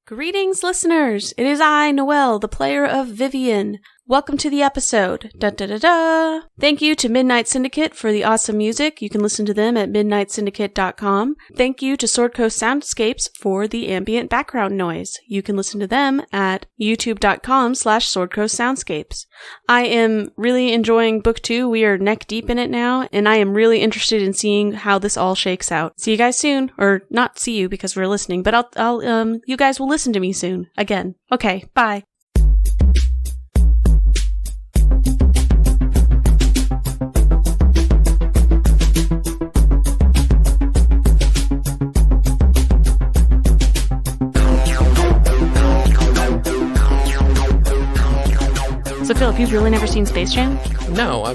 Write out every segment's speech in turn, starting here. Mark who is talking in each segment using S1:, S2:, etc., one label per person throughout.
S1: Greetings, listeners! It is I, Noelle, the player of Vivian. Welcome to the episode. Da-da-da-da! Thank you to Midnight Syndicate for the awesome music. You can listen to them at midnightsyndicate.com. Thank you to Sword Coast Soundscapes for the ambient background noise. You can listen to them at youtube.com/swordcoastsoundscapes. I am really enjoying Book 2. We are neck deep in it now, and I am really interested in seeing how this all shakes out. See you guys soon. Or not see you because we're listening, but you guys will listen to me soon. Again. Okay, bye. So Philip, you've really never seen Space Jam?
S2: No, I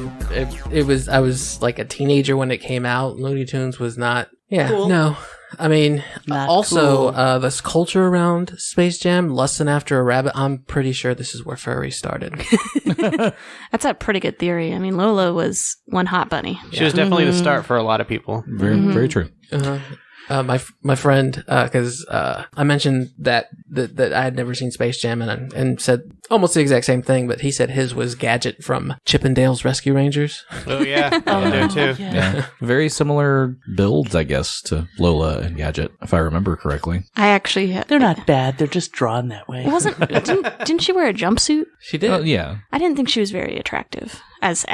S2: was like a teenager when it came out. Looney Tunes was not. Yeah, cool. No. I mean, not also cool. This culture around Space Jam, lusting after a rabbit. I'm pretty sure this is where furry started.
S1: That's a pretty good theory. I mean, Lola was one hot bunny.
S3: She was definitely the start for a lot of people.
S4: Very true.
S2: My friend, because I mentioned that I had never seen Space Jam and said almost the exact same thing, but he said his was Gadget from Chip and Dale's Rescue Rangers.
S3: Oh yeah, there too.
S4: Yeah, very similar builds, I guess, to Lola and Gadget, if I remember correctly.
S5: They're not bad. They're just drawn that way.
S1: Didn't she wear a jumpsuit?
S2: She did.
S4: Yeah.
S1: I didn't think she was very attractive as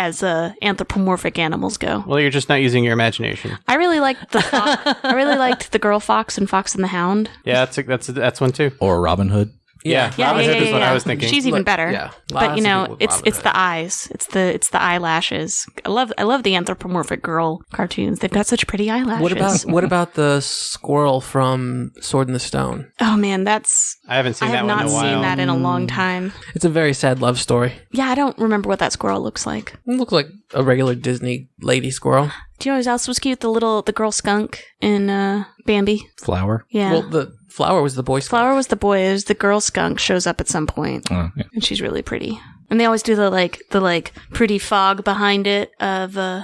S1: anthropomorphic animals go.
S3: Well, you're just not using your imagination.
S1: I really liked the girl fox and Fox and the Hound.
S3: Yeah, that's one too.
S4: Or Robin Hood.
S3: Yeah, Robin Hood is what I was thinking.
S1: She's even better.
S2: Yeah,
S1: but it's the eyes. It's the eyelashes. I love the anthropomorphic girl cartoons. They've got such pretty eyelashes.
S2: What about the squirrel from Sword in the Stone?
S1: Oh man,
S3: I haven't seen that one in a while.
S1: I have not seen that in a long time.
S2: It's a very sad love story.
S1: Yeah, I don't remember what that squirrel looks like.
S2: It looks like a regular Disney lady squirrel.
S1: Do you know what else was cute? The girl skunk in Bambi.
S4: Flower.
S1: Yeah.
S2: Well, the Flower was the boy skunk.
S1: Flower was the boy. The girl skunk shows up at some point.
S4: Oh, yeah.
S1: And she's really pretty. And they always do the pretty fog behind it of ooh,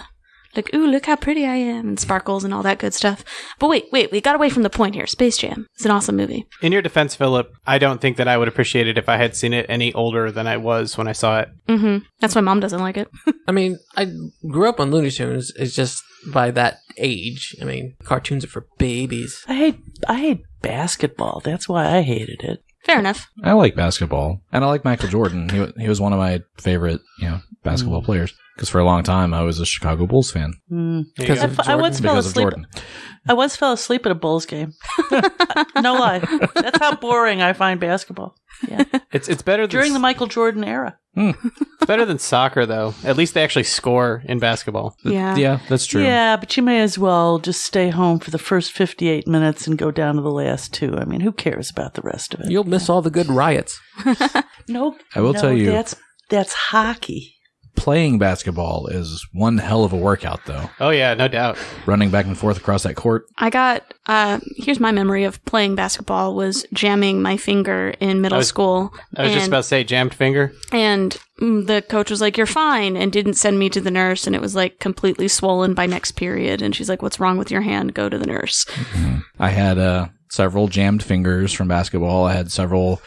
S1: look how pretty I am, and sparkles and all that good stuff. But wait, we got away from the point here. Space Jam. It's an awesome movie.
S3: In your defense, Philip, I don't think that I would appreciate it if I had seen it any older than I was when I saw it.
S1: Mm-hmm. That's why Mom doesn't like it.
S2: I mean, I grew up on Looney Tunes. It's just by that age. I mean, cartoons are for babies.
S5: I hate basketball. That's why I hated it.
S1: Fair enough.
S4: I like basketball, and I like Michael Jordan. He was one of my favorite, basketball players. Because for a long time, I was a Chicago Bulls fan.
S5: I once fell asleep. I once fell asleep at a Bulls game. No lie. That's how boring I find basketball. Yeah.
S3: It's better
S5: during the Michael Jordan era.
S3: It's better than soccer, though. At least they actually score in basketball.
S1: Yeah,
S4: that's true.
S5: Yeah, but you may as well just stay home for the first 58 minutes and go down to the last 2. I mean, who cares about the rest of it?
S2: You'll miss all the good riots.
S5: Nope.
S4: I will tell you.
S5: That's hockey.
S4: Playing basketball is one hell of a workout, though.
S3: Oh, yeah, no doubt.
S4: Running back and forth across that court.
S1: I got, here's my memory of playing basketball was jamming my finger in middle school.
S3: I was just about to say jammed finger.
S1: And the coach was like, you're fine, and didn't send me to the nurse, and it was like completely swollen by next period. And she's like, what's wrong with your hand? Go to the nurse.
S4: Mm-hmm. I had several jammed fingers from basketball. I had several,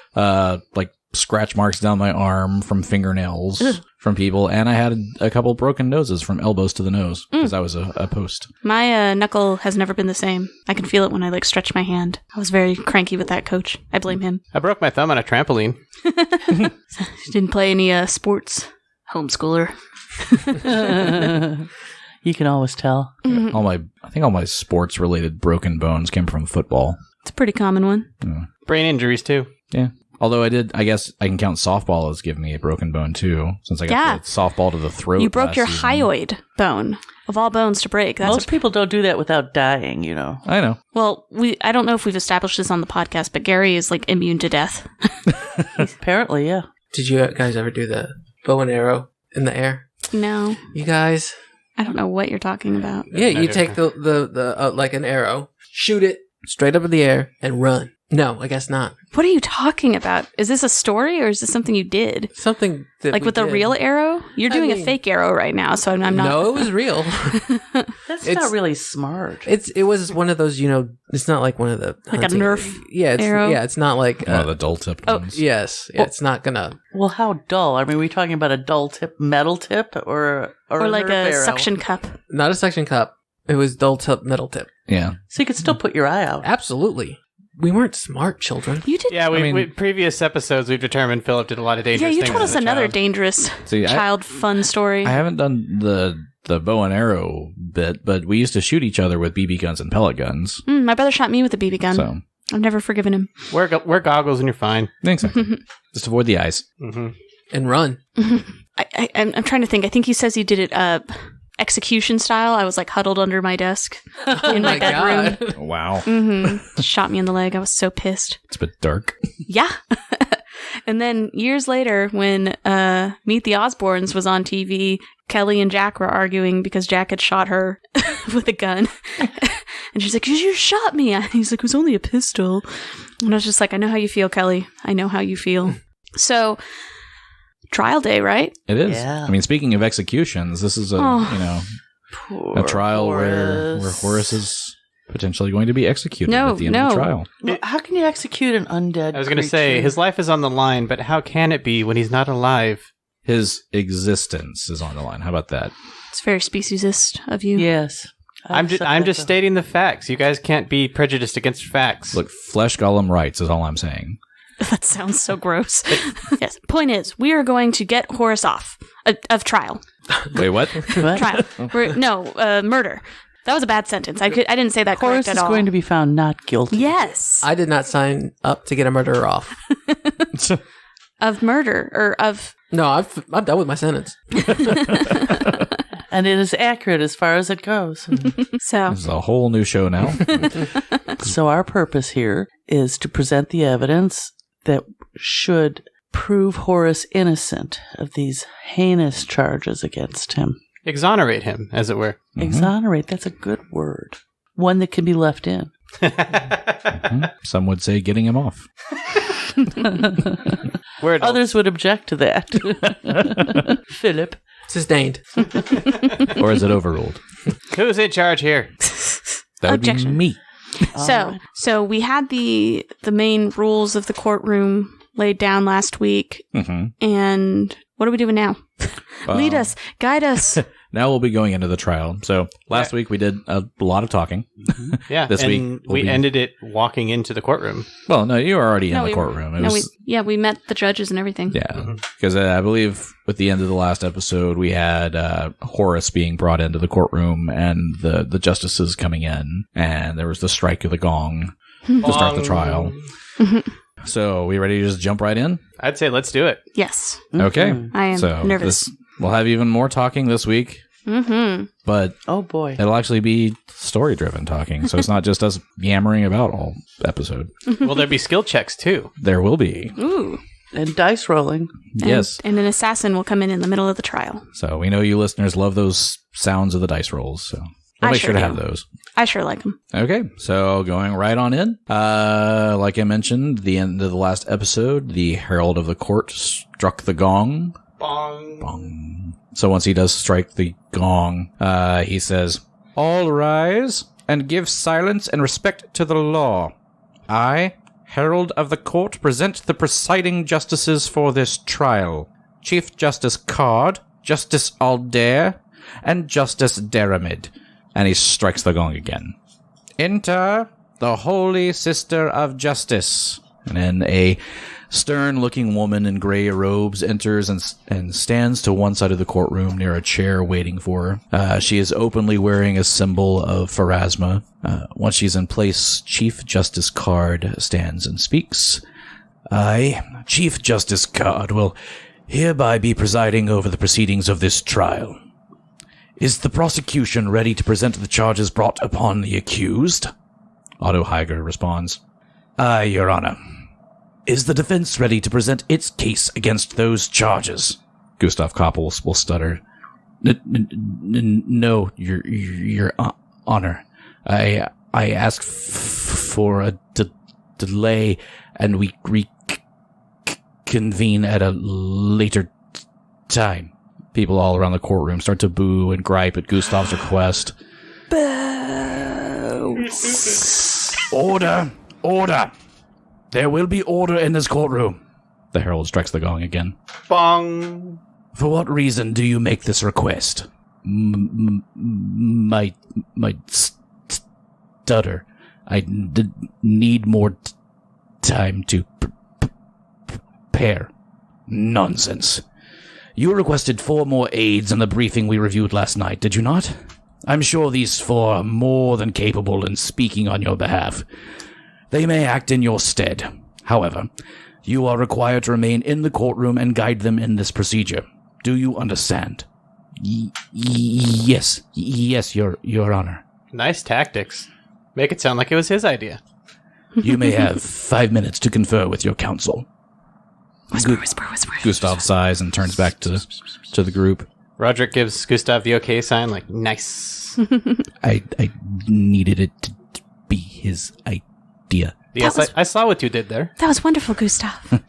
S4: scratch marks down my arm from fingernails from people, and I had a couple broken noses from elbows to the nose because I was a post.
S1: My knuckle has never been the same. I can feel it when I stretch my hand. I was very cranky with that coach. I blame him.
S3: I broke my thumb on a trampoline.
S1: Didn't play any sports. Homeschooler.
S5: You can always tell.
S4: Mm-hmm. I think all my sports related broken bones came from football.
S1: It's a pretty common one.
S4: Yeah.
S3: Brain injuries too.
S4: Yeah. Although I guess I can count softball as giving me a broken bone too, since I got the softball to the throat.
S1: You broke your
S4: season.
S1: hyoid bone. Of all bones to break.
S5: Most people don't do that without dying, you know.
S4: I know.
S1: Well, I don't know if we've established this on the podcast, but Gary is immune to death.
S5: Apparently, yeah.
S2: Did you guys ever do the bow and arrow in the air?
S1: No.
S2: You guys?
S1: I don't know what you're talking about.
S2: Yeah, you take the like an arrow, shoot it straight up in the air, and run. No, I guess not.
S1: What are you talking about? Is this a story or is this something you did?
S2: Something that
S1: like with a real arrow? You're doing a fake arrow right now, so I'm not.
S2: No, it was real.
S5: That's not really smart.
S2: It was one of those, it's not like one of the
S1: like hunting, a Nerf arrow.
S2: Yeah, it's not like
S4: the dull tip ones.
S2: Yes, it's not gonna.
S5: Well, how dull? I mean, are we talking about a dull tip, metal tip, or
S1: like a
S5: arrow?
S1: suction cup?
S2: Not a suction cup. It was dull tip, metal tip.
S4: Yeah.
S5: So you could still put your eye out.
S2: Absolutely. We weren't smart children.
S1: You did.
S3: Yeah, we previous episodes we've determined Philip did a lot of dangerous things.
S1: Yeah, you told us another dangerous child fun story.
S4: I haven't done the bow and arrow bit, but we used to shoot each other with BB guns and pellet guns.
S1: My brother shot me with a BB gun.
S4: So
S1: I've never forgiven him.
S3: Wear goggles and you're fine.
S4: Exactly. Just avoid the eyes.
S3: Mm-hmm.
S2: And run.
S1: I'm trying to think. I think he says he did it execution style. I was like huddled under my desk in my bedroom.
S2: God.
S4: Wow.
S1: Mm-hmm. Shot me in the leg. I was so pissed.
S4: It's a bit dark.
S1: Yeah. And then years later, when Meet the Osbournes was on TV, Kelly and Jack were arguing because Jack had shot her with a gun. And she's like, you shot me. And he's like, it was only a pistol. And I was just like, I know how you feel, Kelly. I know how you feel. So, trial day, right?
S4: It is.
S5: Yeah.
S4: I mean, speaking of executions, this is a trial where Horus is potentially going to be executed at the end of the trial.
S5: Well, how can you execute an undead
S3: I was going to say, his life is on the line, but how can it be when he's not alive?
S4: His existence is on the line. How about that?
S1: It's very speciesist of you.
S5: Yes.
S3: I'm just stating the facts. You guys can't be prejudiced against facts.
S4: Look, flesh golem rights is all I'm saying.
S1: That sounds so gross. Yes. Point is, we are going to get Horus off of trial.
S4: Wait, what?
S1: Trial. Murder. That was a bad sentence. I didn't say that
S5: Horus
S1: correct at all.
S5: is going to be found not guilty.
S1: Yes.
S2: I did not sign up to get a murderer off.
S1: Of murder or of.
S2: No, I'm done with my sentence.
S5: And it is accurate as far as it goes.
S1: So
S4: This is a whole new show now.
S5: So our purpose here is to present the evidence that should prove Horus innocent of these heinous charges against him.
S3: Exonerate him, as it were.
S4: Mm-hmm.
S5: Exonerate, that's a good word. One that can be left in.
S4: Some would say getting him off.
S5: Others would object to that. Philip.
S2: Sustained.
S4: Or is it overruled?
S3: Who's in charge here?
S4: That would be
S1: Objection.
S4: me.
S1: So we had the main rules of the courtroom laid down last week.
S4: Mm-hmm.
S1: And what are we doing now? Lead us, guide us.
S4: Now we'll be going into the trial. So last week we did a lot of talking.
S3: Yeah.
S4: This week
S3: we ended it walking into the courtroom.
S4: Well, no, you were already in the courtroom.
S1: We met the judges and everything.
S4: Yeah, because I believe with the end of the last episode, we had Horus being brought into the courtroom and the justices coming in, and there was the strike of the gong to start the trial. So, we ready to just jump right in?
S3: I'd say let's do it.
S1: Yes.
S4: Okay.
S1: I am nervous.
S4: We'll have even more talking this week.
S1: Mm-hmm.
S4: But
S5: oh boy,
S4: it'll actually be story-driven talking, so it's not just us yammering about all episode.
S3: Will there be skill checks too?
S4: There will be.
S1: Ooh.
S5: And dice rolling.
S4: Yes.
S1: And an assassin will come in the middle of the trial.
S4: So we know you listeners love those sounds of the dice rolls, so we'll make sure to have those.
S1: I sure like them.
S4: Okay, so going right on in. Like I mentioned, the end of the last episode, the herald of the court struck the gong.
S3: Bong.
S4: Bong. So once he does strike the gong, he says, "All rise and give silence and respect to the law. I, herald of the court, present the presiding justices for this trial. Chief Justice Card, Justice Aldair, and Justice Deramid." And he strikes the gong again. "Enter the Holy Sister of Justice." And then a stern-looking woman in gray robes enters and stands to one side of the courtroom near a chair waiting for her. She is openly wearing a symbol of Pharasma. Once she's in place, Chief Justice Card stands and speaks. "I, Chief Justice Card, will hereby be presiding over the proceedings of this trial. Is the prosecution ready to present the charges brought upon the accused?" Otto Heiger responds, "Aye, Your Honor. Is the defense ready to present its case against those charges?" Gustav Koppel will stutter. No, Your Honor. I asked for a delay and we reconvene at a later time. People all around the courtroom start to boo and gripe at Gustav's request. Order! Order! There will be order in this courtroom. The herald strikes the gong again.
S3: Bong!
S4: For what reason do you make this request? My stutter. I need more time to prepare. Nonsense. You requested 4 more aides in the briefing we reviewed last night, did you not? I'm sure these 4 are more than capable in speaking on your behalf. They may act in your stead. However, you are required to remain in the courtroom and guide them in this procedure. Do you understand? Yes, Your Honor.
S3: Nice tactics. Make it sound like it was his idea.
S4: You may have 5 minutes to confer with your counsel.
S1: Whisper.
S4: Gustav sighs and turns back to the group.
S3: Roderick gives Gustav the okay sign, like, nice.
S4: I needed it to be his idea.
S3: Yes, I saw what you did there.
S1: That was wonderful, Gustav.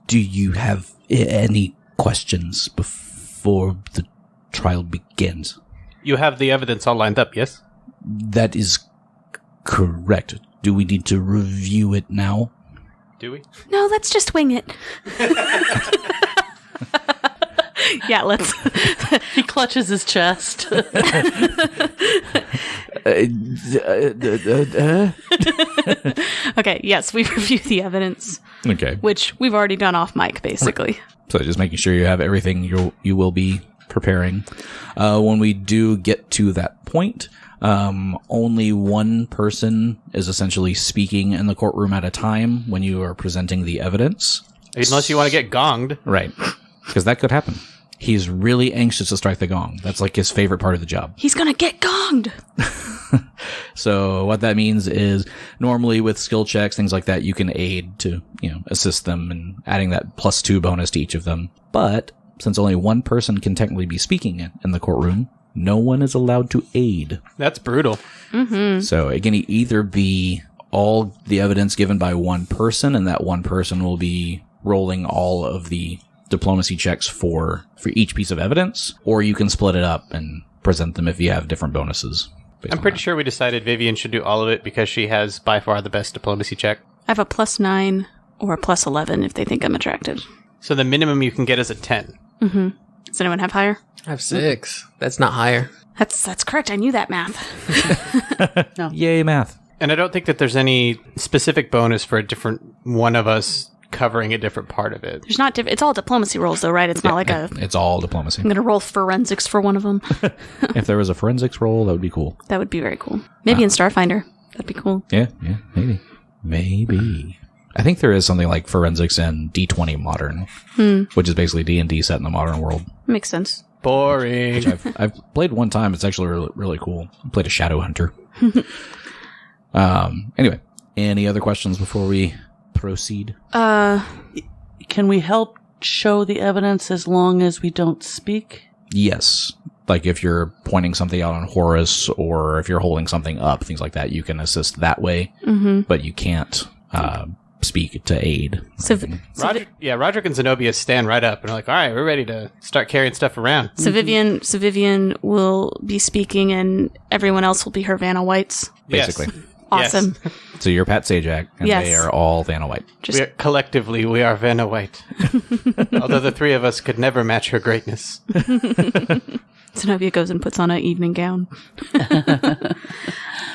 S4: Do you have any questions before the trial begins?
S3: You have the evidence all lined up, yes?
S4: That is correct. Do we need to review it now?
S3: Do we?
S1: No, let's just wing it. Yeah, let's.
S5: He clutches his chest.
S1: Okay, yes, we review the evidence,
S4: Okay.
S1: which we've already done off mic, basically.
S4: So just making sure you have everything you will be preparing. When we do get to that point, only one person is essentially speaking in the courtroom at a time when you are presenting the evidence.
S3: Unless you want to get gonged.
S4: Right. Because that could happen. He's really anxious to strike the gong. That's like his favorite part of the job.
S1: He's gonna get gonged.
S4: So what that means is normally with skill checks, things like that, you can aid to, assist them and adding that +2 bonus to each of them. But since only one person can technically be speaking in the courtroom, no one is allowed to aid.
S3: That's brutal.
S1: Mm-hmm.
S4: So it can either be all the evidence given by one person, and that one person will be rolling all of the diplomacy checks for each piece of evidence, or you can split it up and present them if you have different bonuses.
S3: I'm pretty sure we decided Vivian should do all of it because she has by far the best diplomacy check.
S1: I have a +9 or a +11 if they think I'm attractive.
S3: So the minimum you can get is a 10.
S1: Mm-hmm. Does anyone have higher?
S2: I have 6. That's not higher.
S1: That's correct. I knew that math.
S5: No.
S4: Yay, math.
S3: And I don't think that there's any specific bonus for a different one of us covering a different part of it.
S1: There's not. It's all diplomacy rolls, though, right? It's not like a.
S4: It's all diplomacy.
S1: I'm gonna roll forensics for one of them.
S4: If there was a forensics roll, that would be cool.
S1: That would be very cool. Maybe in Starfinder. That'd be cool.
S4: Yeah, maybe. I think there is something like forensics and D20 modern, which is basically D&D set in the modern world.
S1: Makes sense.
S3: Boring.
S4: Which I've played one time. It's actually really, really cool. I played a shadow hunter. Anyway, any other questions before we proceed?
S5: Can we help show the evidence as long as we don't speak?
S4: Yes. Like if you're pointing something out on Horus, or if you're holding something up, things like that, you can assist that way. Mm-hmm. But you can't speak to aid.
S3: Roderick and Zenobia stand right up and are like, all right, we're ready to start carrying stuff around.
S1: So Vivian will be speaking, and everyone else will be her Vanna Whites.
S4: Basically.
S3: Yes.
S1: Awesome.
S3: Yes.
S4: So you're Pat Sajak, and
S1: Yes.
S4: they are all Vanna White.
S3: Collectively, we are Vanna White. Although the three of us could never match her greatness.
S1: Zenobia goes and puts on an evening gown.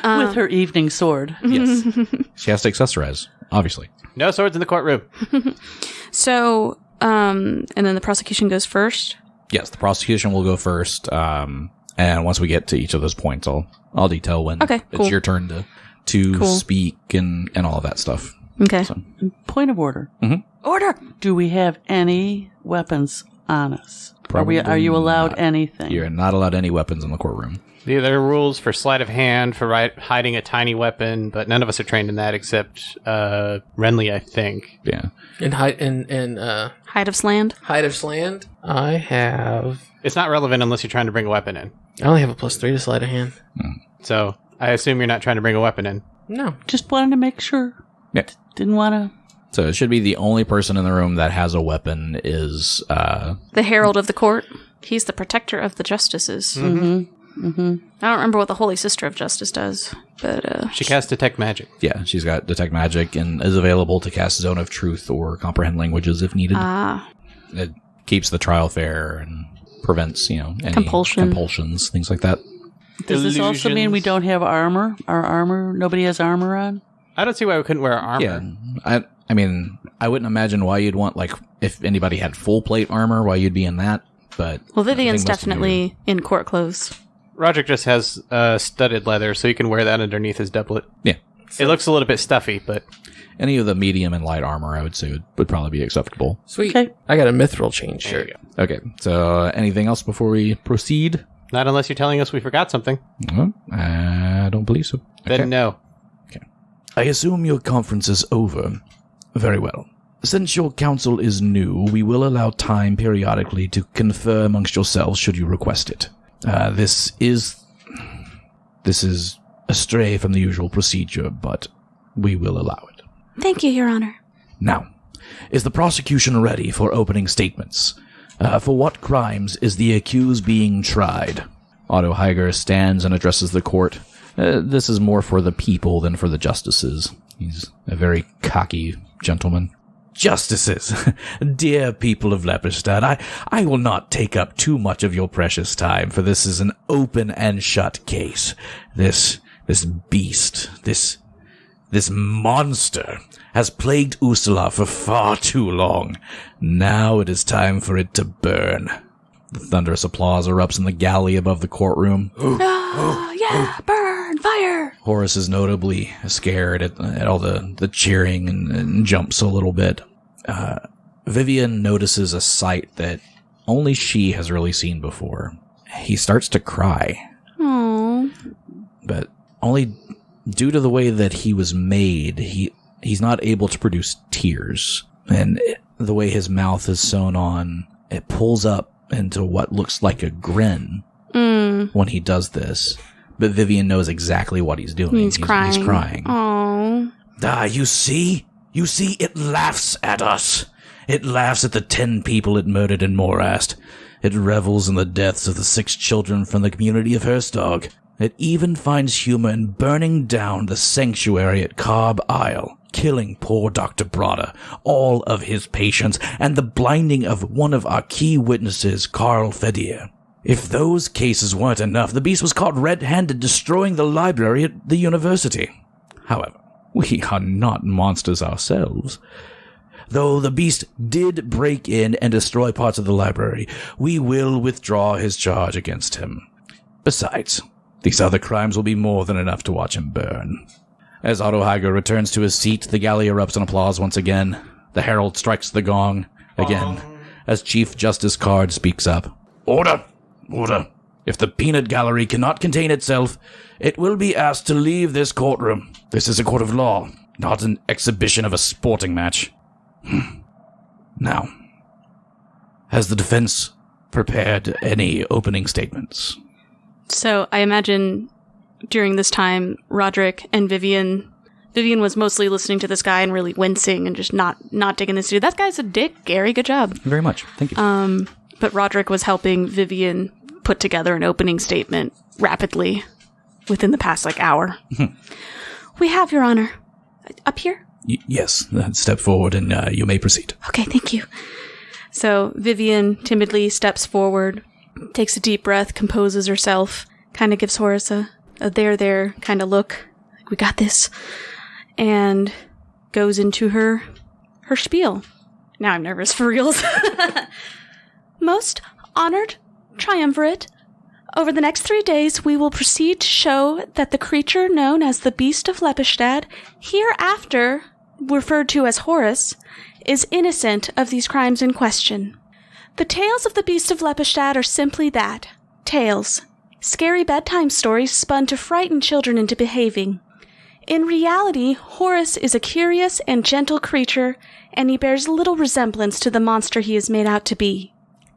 S5: With her evening sword.
S4: Yes. She has to accessorize, obviously.
S3: No swords in the courtroom.
S1: So, and then the prosecution goes first.
S4: Yes, the prosecution will go first. And once we get to each of those points, I'll detail when
S1: Okay, cool.
S4: it's your turn to speak and all of that stuff.
S1: Okay.
S4: So,
S5: Point of order.
S1: Order!
S5: Do we have any weapons on us?
S4: Probably
S5: Are you allowed
S4: not.
S5: anything?
S4: You're not allowed any weapons in the courtroom.
S3: There are rules for sleight of hand, for hiding a tiny weapon, but none of us are trained in that except Renly, I think.
S4: Yeah.
S2: In
S1: Height of Sland.
S2: Height of Sland, I have.
S3: It's not relevant unless you're trying to bring a weapon in.
S2: I only have a +3 to sleight of hand.
S3: So I assume you're not trying to bring a weapon in.
S2: No.
S5: Just wanted to make sure.
S4: Yeah.
S5: Didn't want to...
S4: So it should be the only person in the room that has a weapon is...
S1: the herald of the court. He's the protector of the justices.
S5: Mm-hmm. Mm-hmm.
S1: I don't remember what the Holy Sister of Justice does, but...
S3: She casts Detect Magic.
S4: Yeah, she's got Detect Magic and is available to cast Zone of Truth or Comprehend Languages if needed. It keeps the trial fair and prevents, any compulsions, things like that.
S5: Does this also mean we don't have armor? Our armor, nobody has armor on?
S3: I don't see why we couldn't wear armor.
S4: Yeah, I mean, I wouldn't imagine why you'd want, if anybody had full plate armor, why you'd be in that, but...
S1: Well, Vivian's definitely in court clothes.
S3: Roderick just has studded leather, so he can wear that underneath his doublet.
S4: Yeah.
S3: It looks a little bit stuffy, but...
S4: Any of the medium and light armor, I would say, would probably be acceptable.
S2: Sweet.
S5: Okay.
S2: I got a mithril chain shirt.
S3: There you go.
S4: Okay, so anything else before we proceed?
S3: Not unless you're telling us we forgot something.
S4: I don't believe so.
S3: Then no.
S4: I assume your conference is over. Very well. Since your council is new, we will allow time periodically to confer amongst yourselves should you request it. This is astray from the usual procedure, but we will allow it.
S1: Thank you, Your Honor.
S4: Now, is the prosecution ready for opening statements? For what crimes is the accused being tried? Otto Heiger stands and addresses the court. This is more for the people than for the justices. He's a very cocky gentleman. Justices, dear people of Lepperstadt, I will not take up too much of your precious time, for this is an open and shut case. This beast, this monster has plagued Usala for far too long. Now it is time for it to burn. The thunderous applause erupts in the gallery above the courtroom.
S1: Yeah, burn, fire!
S4: Horus is notably scared at all the cheering and jumps a little bit. Vivian notices a sight that only she has really seen before. He starts to cry.
S1: Aww.
S4: But only due to the way that he was made, he's not able to produce tears. And the way his mouth is sewn on, it pulls up into what looks like a grin when he does this. But Vivian knows exactly what he's doing.
S1: He's crying.
S4: He's crying.
S1: Aww.
S4: You see? You see, it laughs at us. It laughs at the 10 people it murdered in Morast. It revels in the deaths of the 6 children from the community of Herstog. It even finds humor in burning down the sanctuary at Cobb Isle, killing poor Dr. Brada, all of his patients, and the blinding of one of our key witnesses, Carl Fedier. If those cases weren't enough, the beast was caught red-handed destroying the library at the university. However, we are not monsters ourselves. Though the beast did break in and destroy parts of the library, we will withdraw his charge against him. Besides, these other crimes will be more than enough to watch him burn. As Otto Heiger returns to his seat, the galley erupts in applause once again. The herald strikes the gong again as Chief Justice Card speaks up. Order! Order! If the peanut gallery cannot contain itself, it will be asked to leave this courtroom. This is a court of law, not an exhibition of a sporting match. Now, has the defense prepared any opening statements?
S1: So I imagine during this time, Roderick and Vivian was mostly listening to this guy and really wincing and just not digging this dude. That guy's a dick, Gary. Good job.
S4: Very much. Thank you.
S1: But Roderick was helping Vivian put together an opening statement rapidly within the past hour. We have, Your Honor. Up here?
S4: Yes. Step forward and you may proceed.
S1: Okay, thank you. So Vivian timidly steps forward, takes a deep breath, composes herself, kind of gives Horus a there kind of look. Like, we got this. And goes into her spiel. Now I'm nervous for reals. Most honored triumvirate, over the next 3 days we will proceed to show that the creature known as the Beast of Lepperstadt, hereafter referred to as Horus, is innocent of these crimes in question. The tales of the Beast of Lepperstadt are simply that, tales. Scary bedtime stories spun to frighten children into behaving. In reality, Horus is a curious and gentle creature, and he bears little resemblance to the monster he is made out to be.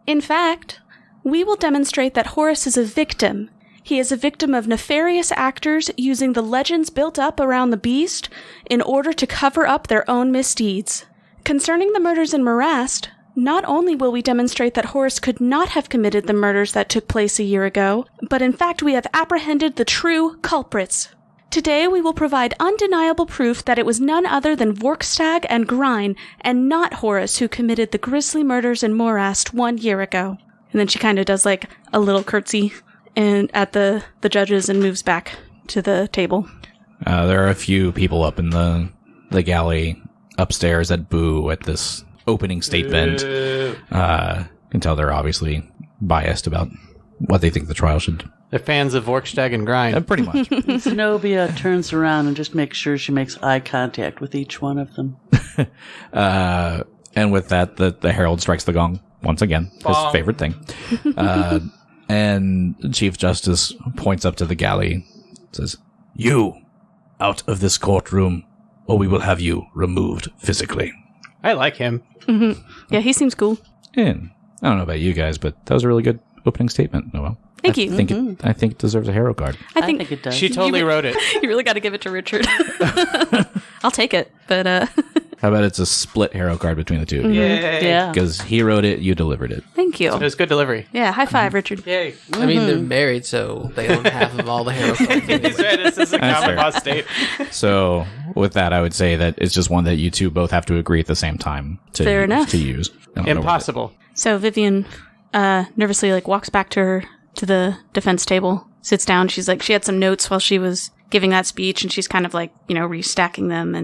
S1: In fact, we will demonstrate that Horus is a victim, He is a victim of nefarious actors using the legends built up around the beast in order to cover up their own misdeeds. Concerning the murders in Morast, not only will we demonstrate that Horus could not have committed the murders that took place a year ago, but in fact we have apprehended the true culprits. Today we will provide undeniable proof that it was none other than Vorkstag and Grein, and not Horus who committed the grisly murders in Morast 1 year ago. And then she kind of does like a little curtsy and at the judges and moves back to the table.
S4: There are a few people up in the galley upstairs that boo at this opening statement. Can tell they're obviously biased about what they think the trial should.
S3: They're fans of Vorkstag and Grind.
S4: Pretty much.
S5: Zenobia turns around and just makes sure she makes eye contact with each one of them.
S4: And with that, the herald strikes the gong once again, his favorite thing. And Chief Justice points up to the galley, says, "You, out of this courtroom, or we will have you removed physically."
S3: I like him.
S1: Mm-hmm. Yeah, he seems cool.
S4: And I don't know about you guys, but that was a really good opening statement, Noel.
S1: Thank you.
S4: I think it deserves a hero card.
S1: I think
S5: it does.
S3: She totally wrote it.
S1: You really got to give it to Richard. I'll take it, but
S4: How about it's a split hero card between the two of you?
S3: Yay.
S5: Yeah.
S4: Because he wrote it, you delivered it.
S1: thank you.
S3: It was good delivery.
S1: Yeah, high five, Richard.
S3: Yay.
S2: I mean, they're married, so they own half of all the hero cards.
S3: That's right. This is a
S4: That's
S3: common
S4: fair.
S3: law state.
S4: So with that, I would say that it's just one that you two both have to agree at the same time to,
S1: Fair enough.
S4: to use. I don't know what
S3: Impossible.
S1: So Vivian nervously walks back to the defense table, sits down. She's like, she had some notes while she was giving that speech, and she's kind of restacking them.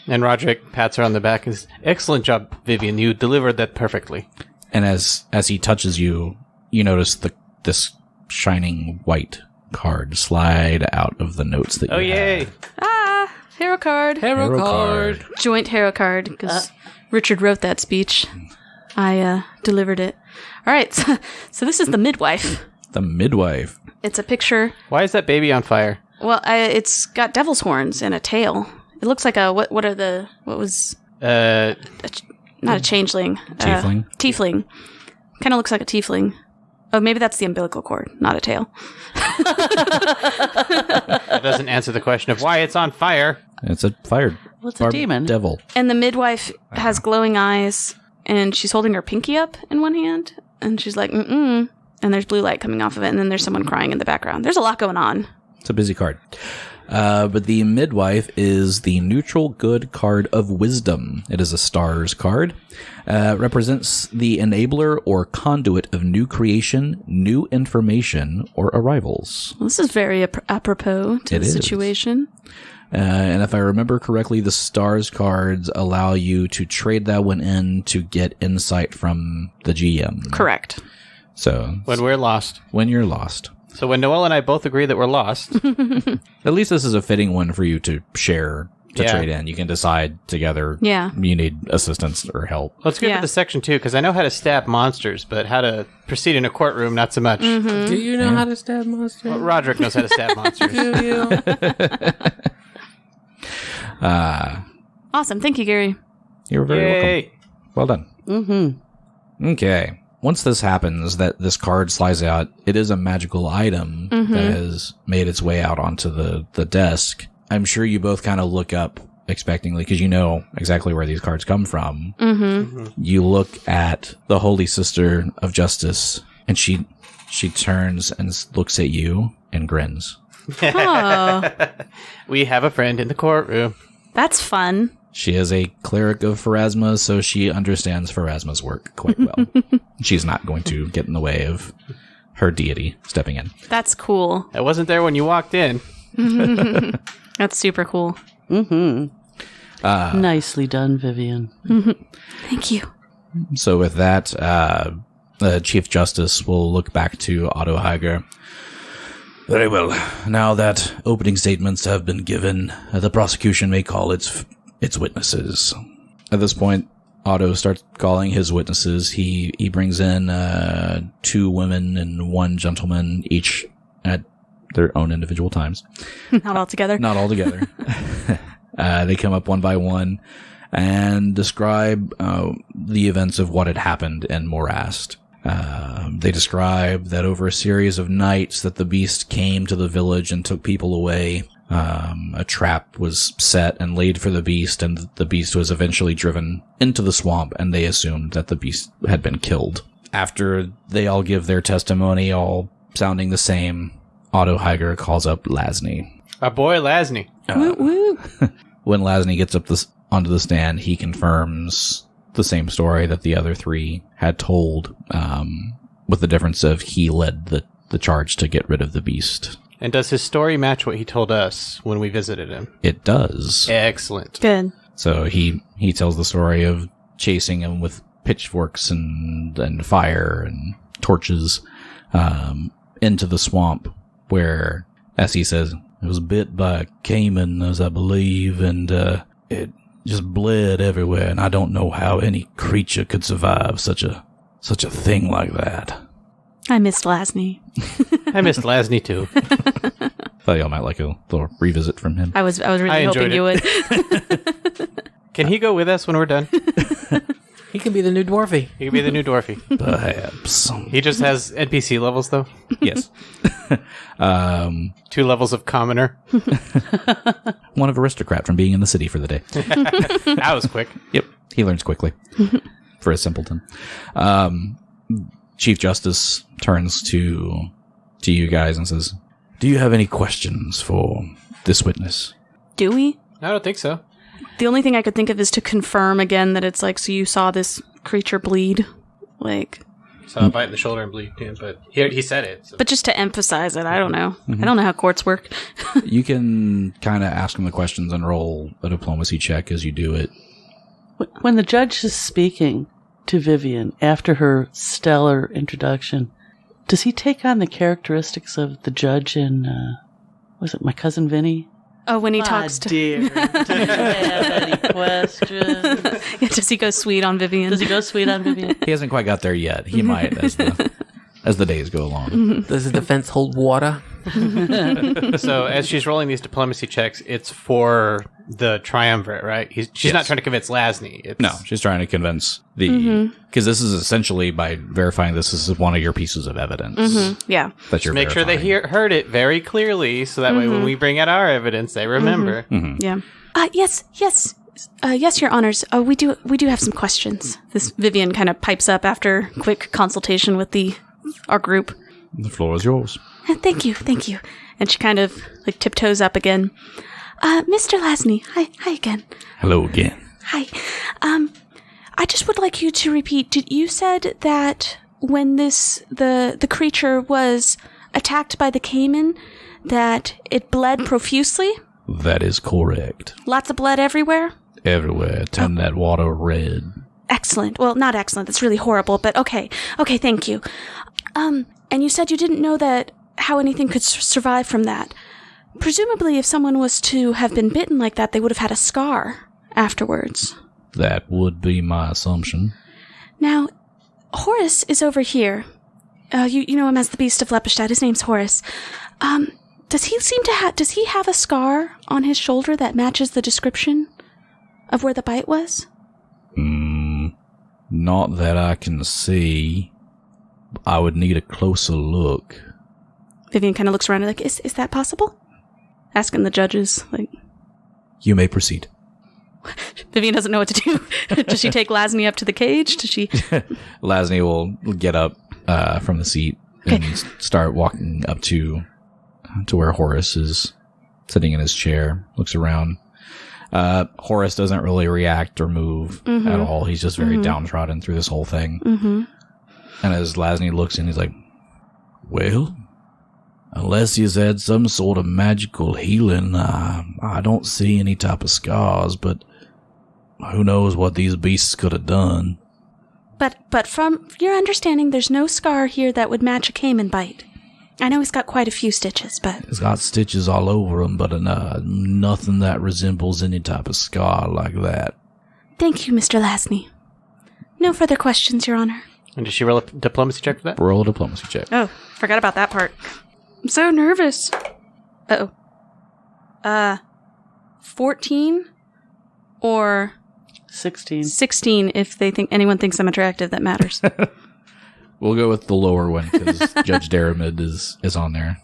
S3: And Roderick pats her on the back and says, "Excellent job, Vivian. You delivered that perfectly."
S4: And as he touches you, you notice this shining white card slide out of the notes that you
S3: Oh, yay.
S4: had.
S1: Hero card.
S2: Hero card.
S1: Joint hero card, because Richard wrote that speech. I delivered it. All right, so this is the midwife.
S4: The midwife.
S1: It's a picture.
S3: Why is that baby on fire?
S1: Well, it's got devil's horns and a tail. It looks like what was not a changeling.
S4: Tiefling.
S1: Tiefling. Kind of looks like a tiefling. Oh, maybe that's the umbilical cord, not a tail.
S3: That doesn't answer the question of why it's on fire.
S4: It's a fire.
S5: Well, it's a demon.
S4: Devil.
S1: And the midwife has glowing eyes, and she's holding her pinky up in one hand, and she's like, mm-mm. And there's blue light coming off of it, and then there's someone crying in the background. There's a lot going on.
S4: It's a busy card. But the midwife is the neutral good card of wisdom. It is a stars card. Represents the enabler or conduit of new creation, new information, or arrivals.
S1: Well, this is very apropos to the situation.
S4: And if I remember correctly, the stars cards allow you to trade that one in to get insight from the GM.
S1: Correct.
S4: So
S3: When we're lost.
S4: when you're lost.
S3: So when Noelle and I both agree that we're lost,
S4: At least this is a fitting one for you to share, to
S3: Yeah.
S4: trade in. You can decide together.
S1: Yeah.
S4: You need assistance or help.
S3: let's get
S1: Yeah.
S3: to the section 2, because I know how to stab monsters, but how to proceed in a courtroom, not so much.
S2: Do you know how to stab monsters?
S3: Well, Roderick knows how to stab monsters.
S2: Do you?
S1: Awesome. Thank you, Gary.
S4: You're very welcome.
S3: Yay.
S4: Well done. Mm-hmm. Okay. Once this happens, that this card slides out, it is a magical item that has made its way out onto the desk. I'm sure you both kind of look up expectingly because you know exactly where these cards come from. You look at the Holy Sister of Justice, and she turns and looks at you and grins.
S1: Oh,
S3: We have a friend in the courtroom.
S1: that's fun.
S4: She is a cleric of Pharasma, so she understands Pharasma's work quite well. She's not going to get in the way of her deity stepping in.
S1: That's cool.
S3: I wasn't there when you walked in.
S1: That's super cool.
S5: Nicely done, Vivian.
S1: Thank you.
S4: So with that, the Chief Justice will look back to Otto Heiger. Very well. Now that opening statements have been given, the prosecution may call its witnesses. At this point, Otto starts calling his witnesses. He brings in 2 women and 1 gentleman, each at their own individual times.
S1: Not all together.
S4: Not all together. They come up one by one and describe the events of what had happened in Morast. They describe that over a series of nights that the beast came to the village and took people away. A trap was set and laid for the beast, and the beast was eventually driven into the swamp, and they assumed that the beast had been killed. After they all give their testimony, all sounding the same, Otto Heiger calls up Lasny.
S3: Our boy Lasny.
S4: When Lasny gets up onto the stand, he confirms the same story that the other three had told, with the difference of he led the charge to get rid of the beast.
S3: And does his story match what he told us when we visited him?
S4: It does.
S3: Excellent.
S1: Good.
S4: So he tells the story of chasing him with pitchforks and fire and torches into the swamp, where, as he says, it was bit by a caiman, as I believe, and it just bled everywhere, and I don't know how any creature could survive such a thing like that.
S1: I missed Lasny.
S3: I missed Lasny too.
S4: Thought y'all might like a little revisit from him.
S1: I was really hoping you would.
S3: Can he go with us when we're done?
S2: He can be the new dwarfy.
S3: He can be the new dwarfy.
S4: Perhaps.
S3: He just has NPC levels, though.
S4: Yes.
S3: 2 levels of commoner.
S4: One of aristocrat from being in the city for the day.
S3: That was quick.
S4: Yep. He learns quickly. For a simpleton. Chief Justice turns to you guys and says, "Do you have any questions for this witness?"
S1: Do we?
S3: I don't think so.
S1: The only thing I could think of is to confirm again that it's like, so you saw this creature bleed? Like...
S3: Saw a bite in the shoulder and bleed, yeah, but he said it. So.
S1: But just to emphasize it, I don't know. I don't know how courts work.
S4: You can kind of ask him the questions and roll a diplomacy check as you do it.
S5: When the judge is speaking to Vivian after her stellar introduction, does he take on the characteristics of the judge in, was it My Cousin Vinny?
S1: Oh, when he talks to...
S5: Dear, do you have any questions?
S1: Yeah, does he go sweet on Vivian?
S4: He hasn't quite got there yet. He might as the days go along.
S2: Does the defense hold water?
S3: So as she's rolling these diplomacy checks, it's for the triumvirate, right? She's not trying to convince Lasny.
S4: No, she's trying to convince because this is essentially, by verifying this is one of your pieces of evidence.
S1: Yeah.
S4: That you're
S3: make sure
S4: verifying.
S3: they heard it very clearly, so that way when we bring out our evidence, they remember.
S1: Yeah. Yes, Your Honors. We do have some questions. This Vivian kind of pipes up after quick consultation with our group.
S4: The floor is yours.
S1: Thank you. And she kind of like tiptoes up again. Mr. Lasny, hi again.
S4: Hello again.
S1: Hi. I just would like you to repeat. You said that when the creature was attacked by the caiman, that it bled profusely?
S4: That is correct.
S1: Lots of blood everywhere?
S4: Everywhere. Turn that water red.
S1: Excellent. Well, not excellent. That's really horrible, but okay. Okay, thank you. And you said you didn't know that how anything could survive from that. Presumably, if someone was to have been bitten like that, they would have had a scar afterwards.
S4: That would be my assumption.
S1: Now, Horus is over here. You know him as the Beast of Lepidstadt. His name's Horus. Does he have a scar on his shoulder that matches the description of where the bite was?
S4: Not that I can see. I would need a closer look.
S1: Vivian kind of looks around and like, is that possible? Asking the judges, like...
S4: You may proceed.
S1: Vivian doesn't know what to do. Does she take Lasny up to the cage? Does she...
S4: Lasny will get up from the seat and start walking up to where Horus is sitting in his chair, looks around. Horus doesn't really react or move at all. He's just very downtrodden through this whole thing. And as Lasny looks in, he's like, well, unless he's had some sort of magical healing, I don't see any type of scars, but who knows what these beasts could have done.
S1: But from your understanding, there's no scar here that would match a caiman bite. I know he's got quite a few stitches, but...
S4: He's got stitches all over him, but nothing that resembles any type of scar like that.
S1: Thank you, Mr. Lasny. No further questions, Your Honor.
S3: And did she roll a diplomacy check for that?
S4: Roll a diplomacy check.
S1: Oh, forgot about that part. I'm so nervous. 14 or
S5: 16.
S1: 16 if anyone thinks I'm attractive, that matters.
S4: We'll go with the lower one because Judge Daramid is on there.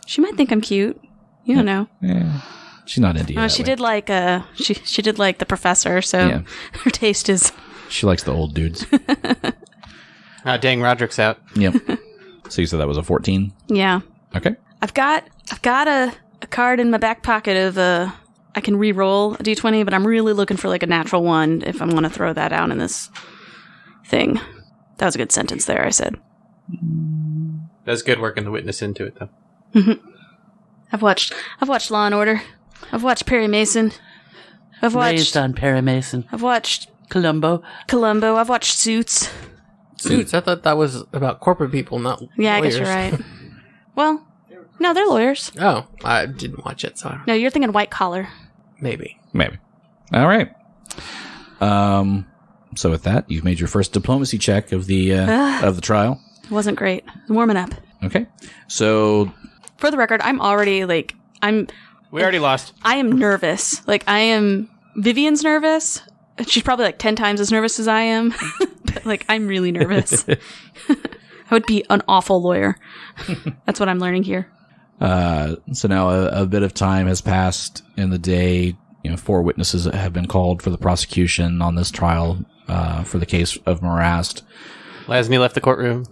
S1: She might think I'm cute. You don't know.
S4: Yeah. She's not into you.
S1: She did like she did like the professor, so her taste is.
S4: She likes the old dudes.
S3: Dang, Roderick's out.
S4: Yep. So you said that was a 14?
S1: Yeah.
S4: Okay.
S1: I've got a card in my back pocket of I can re-roll a d20, but I'm really looking for like a natural one if I'm going to throw that out in this thing. That was a good sentence there, I said.
S3: That's good working the witness into it, though.
S1: Mm-hmm. I've watched Law and Order. I've watched Perry Mason.
S5: Raised on Perry Mason.
S1: I've watched
S5: Columbo.
S1: I've watched Suits.
S2: Suits? I thought that was about corporate people, not lawyers.
S1: I guess you're right. Well, no, they're lawyers.
S2: Oh, I didn't watch it, so
S1: No, you're thinking White Collar.
S2: Maybe.
S4: All right. So with that, you've made your first diplomacy check of the trial.
S1: It wasn't great. Warming up.
S4: Okay. So
S1: for the record, I'm already we
S3: already lost. I
S1: am nervous. Vivian's nervous. She's probably like 10 times as nervous as I am. But I'm really nervous. I would be an awful lawyer. That's what I'm learning here.
S4: So now a bit of time has passed in the day. 4 witnesses have been called for the prosecution on this trial for the case of Morast.
S3: Lasny left the courtroom.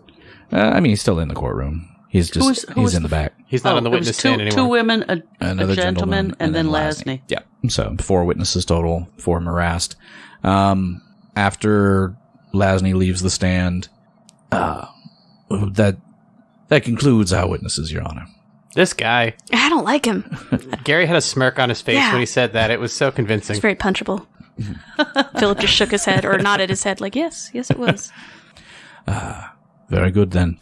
S4: He's still in the courtroom. He's just he's in the back.
S3: He's not on the witness stand anymore.
S5: 2 women, a gentleman, and then Lasny.
S4: Yeah. So 4 witnesses total for Morast. After Lasny leaves the stand, that concludes our witnesses, Your Honor.
S3: This guy.
S1: I don't like him.
S3: Gary had a smirk on his face when he said that. It was so convincing.
S1: It's very punchable. Philip just shook his head or nodded his head yes, it was.
S4: Very good then.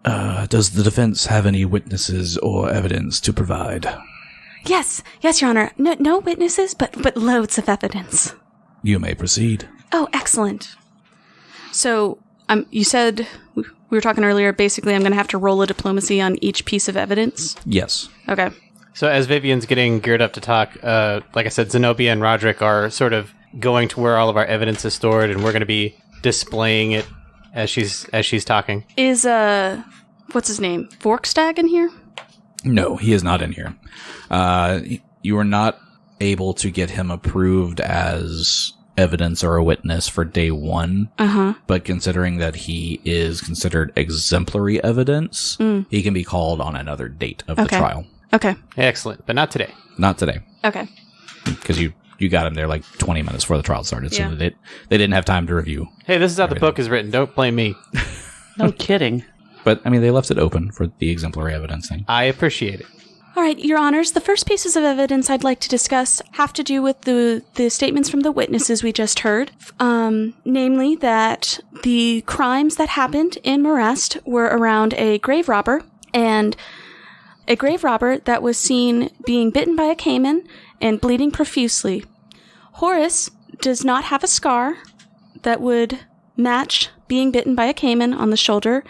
S4: Does the defense have any witnesses or evidence to provide?
S1: Yes, Your Honor. No witnesses, but loads of evidence.
S4: You may proceed.
S1: Oh, excellent. So, you said we were talking earlier. Basically, I'm going to have to roll a diplomacy on each piece of evidence.
S4: Yes.
S1: Okay.
S3: So, as Vivian's getting geared up to talk, like I said, Zenobia and Roderick are sort of going to where all of our evidence is stored, and we're going to be displaying it as she's talking.
S1: Is what's his name? Vorkstag in here?
S4: No, he is not in here. You are not able to get him approved as evidence or a witness for day 1. But considering that he is considered exemplary evidence, he can be called on another date of the trial.
S1: Okay.
S3: Excellent, but not today.
S4: Not today.
S1: Okay.
S4: Because you got him there 20 minutes before the trial started, so they didn't have time to review.
S3: Hey, this is how the book is written. Don't blame me.
S5: No kidding.
S4: But, they left it open for the exemplary evidence thing.
S3: I appreciate it.
S1: All right, Your Honors, the first pieces of evidence I'd like to discuss have to do with the statements from the witnesses we just heard. Namely that the crimes that happened in Morast were around a grave robber, and a grave robber that was seen being bitten by a caiman and bleeding profusely. Horus does not have a scar that would match being bitten by a caiman on the shoulder,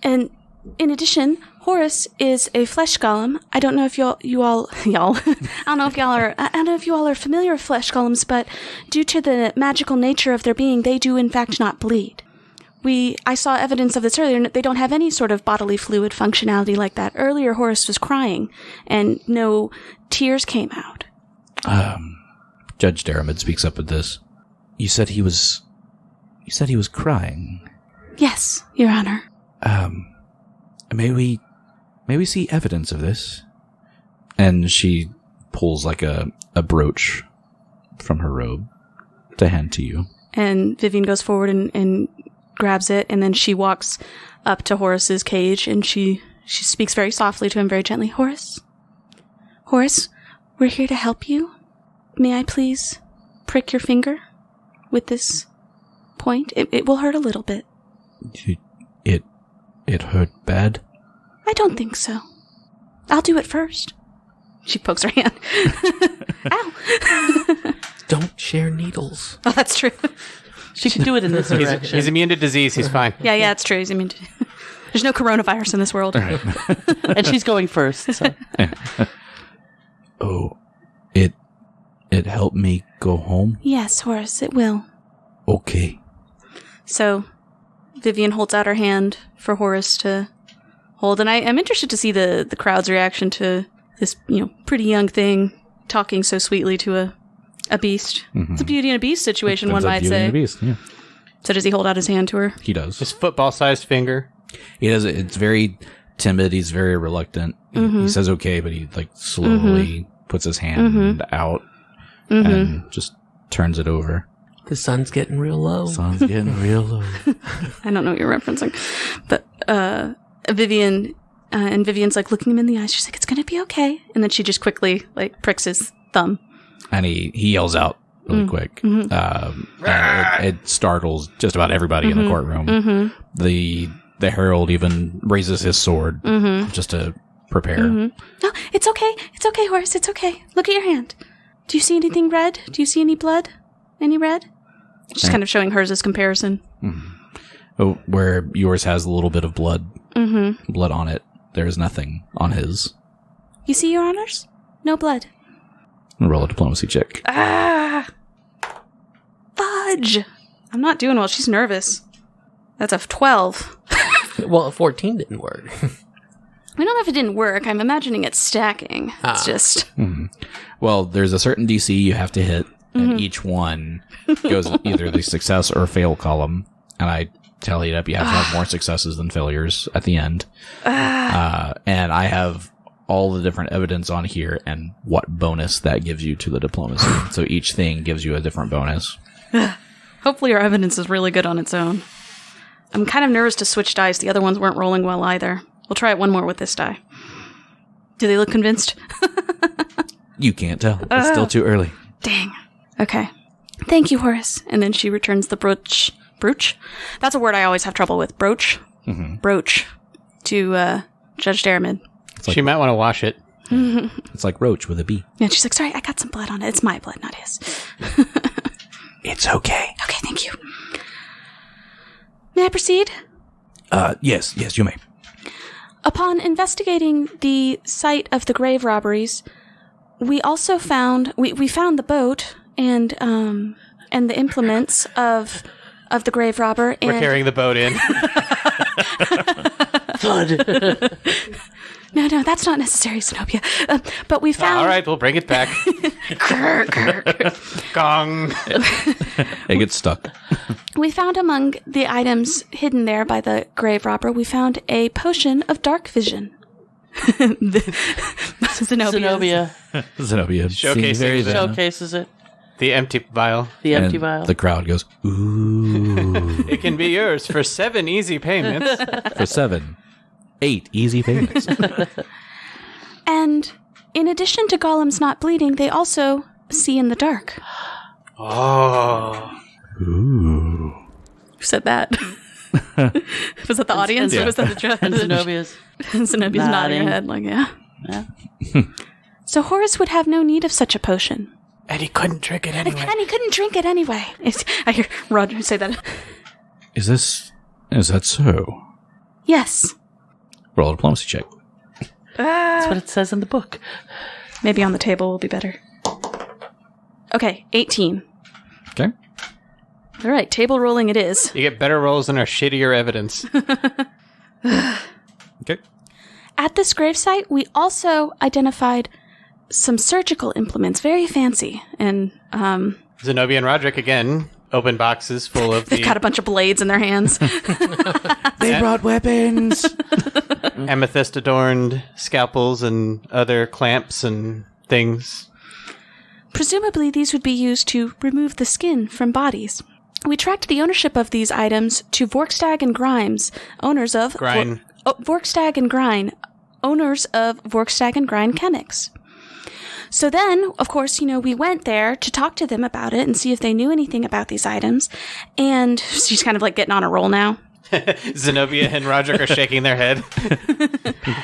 S1: and in addition, Horus is a flesh golem. I don't know if y'all. I don't know if you all are familiar with flesh golems, but due to the magical nature of their being, they do in fact not bleed. I saw evidence of this earlier. They don't have any sort of bodily fluid functionality like that. Earlier, Horus was crying, and no tears came out.
S4: Judge Daramid speaks up with this. You said he was crying.
S1: Yes, Your Honor.
S4: May we see evidence of this? And she pulls a brooch from her robe to hand to you.
S1: And Vivian goes forward and grabs it, and then she walks up to Horus's cage, and she speaks very softly to him, very gently. Horus, we're here to help you. May I please prick your finger with this point? It will hurt a little bit.
S4: It hurt bad?
S1: I don't think so. I'll do it first. She pokes her hand. Ow!
S2: Don't share needles.
S1: Oh, that's true.
S5: She can do it in this direction.
S3: He's immune to disease. He's fine.
S1: Yeah, it's true. He's immune to... There's no coronavirus in this world.
S4: Right.
S5: And she's going first. So.
S4: Oh, it helped me go home?
S1: Yes, Horus, it will.
S4: Okay.
S1: So, Vivian holds out her hand for Horus to hold, and I'm interested to see the crowd's reaction to this, pretty young thing talking so sweetly to a beast. Mm-hmm. It's a Beauty and a Beast situation, one might say. Beauty and a Beast, yeah. So does he hold out his hand to her?
S4: He does.
S3: His football-sized finger.
S4: He does. It's very timid. He's very reluctant. Mm-hmm. He says okay, but he slowly puts his hand out and just turns it over.
S2: The sun's getting real low.
S4: I
S1: don't know what you're referencing. But Vivian, and Vivian's looking him in the eyes. She's like, it's going to be okay. And then she just quickly pricks his thumb.
S4: And he yells out really quick. Mm-hmm. And it startles just about everybody in the courtroom. Mm-hmm. The herald even raises his sword just to prepare.
S1: Mm-hmm. No, it's okay. It's okay, Horus. It's okay. Look at your hand. Do you see anything red? Do you see any blood? Any red? Just kind of showing hers as comparison.
S4: Mm-hmm. Oh, where yours has a little bit of blood on it. There is nothing on his.
S1: You see, Your Honors? No blood.
S4: Roll a diplomacy check.
S1: Ah! Fudge! I'm not doing well. She's nervous. That's a 12.
S2: Well, a 14 didn't work.
S1: I don't know if it didn't work. I'm imagining it stacking. It's just...
S4: Mm-hmm. Well, there's a certain DC you have to hit, and each one goes either the success or fail column. And I tally it up. You have to have more successes than failures at the end. And I have all the different evidence on here and what bonus that gives you to the diplomacy. So each thing gives you a different bonus.
S1: Hopefully your evidence is really good on its own. I'm kind of nervous to switch dice. The other ones weren't rolling well either. We'll try it one more with this die. Do they look convinced?
S4: You can't tell. It's still too early.
S1: Dang. Okay. Thank you, Horus. And then she returns the brooch. Brooch? That's a word I always have trouble with. Brooch? Mm-hmm. Brooch. To Judge Daramid.
S3: She might want to wash it.
S4: It's like roach with a B.
S1: Yeah, she's like, sorry, I got some blood on it. It's my blood, not his.
S4: It's okay.
S1: Okay, thank you. May I proceed?
S4: Yes, you may.
S1: Upon investigating the site of the grave robberies, we also found we found the boat and the implements of the grave robber.
S3: We're carrying the boat in.
S1: Thud. No, that's not necessary, Zenobia. But we found...
S3: All right, we'll bring it back. Gong.
S4: It gets stuck.
S1: We found among the items hidden there by the grave robber, we found a potion of dark vision.
S5: Zenobia. Showcases it.
S3: The empty vial.
S4: The crowd goes, ooh.
S3: It can be yours for 7 easy payments.
S4: For 8 easy payments.
S1: And in addition to golems not bleeding, they also see in the dark.
S3: Oh.
S4: Ooh.
S1: Who said that? Was that the audience or was that the judge?
S5: And Zenobia's
S1: nodding her head like, yeah. So Horus would have no need of such a potion.
S3: And he couldn't drink it anyway.
S1: I hear Roger say that.
S4: Is that so?
S1: Yes.
S4: Roll a diplomacy check.
S5: That's what it says in the book.
S1: Maybe on the table will be better. Okay, 18.
S4: Okay.
S1: All right, table rolling it is.
S3: You get better rolls than our shittier evidence.
S4: Okay.
S1: At this gravesite, we also identified some surgical implements, very fancy. And
S3: Zenobia and Roderick again open boxes full of
S1: They've got a bunch of blades in their hands.
S4: They brought weapons.
S3: Amethyst adorned scalpels and other clamps and things.
S1: Presumably, these would be used to remove the skin from bodies. We tracked the ownership of these items to Vorkstag and Grimes, owners of... Vorkstag and Grine, owners of Vorkstag and Grine Chemics. So then, of course, we went there to talk to them about it and see if they knew anything about these items. And she's kind of getting on a roll now.
S3: Zenobia and Roderick are shaking their head.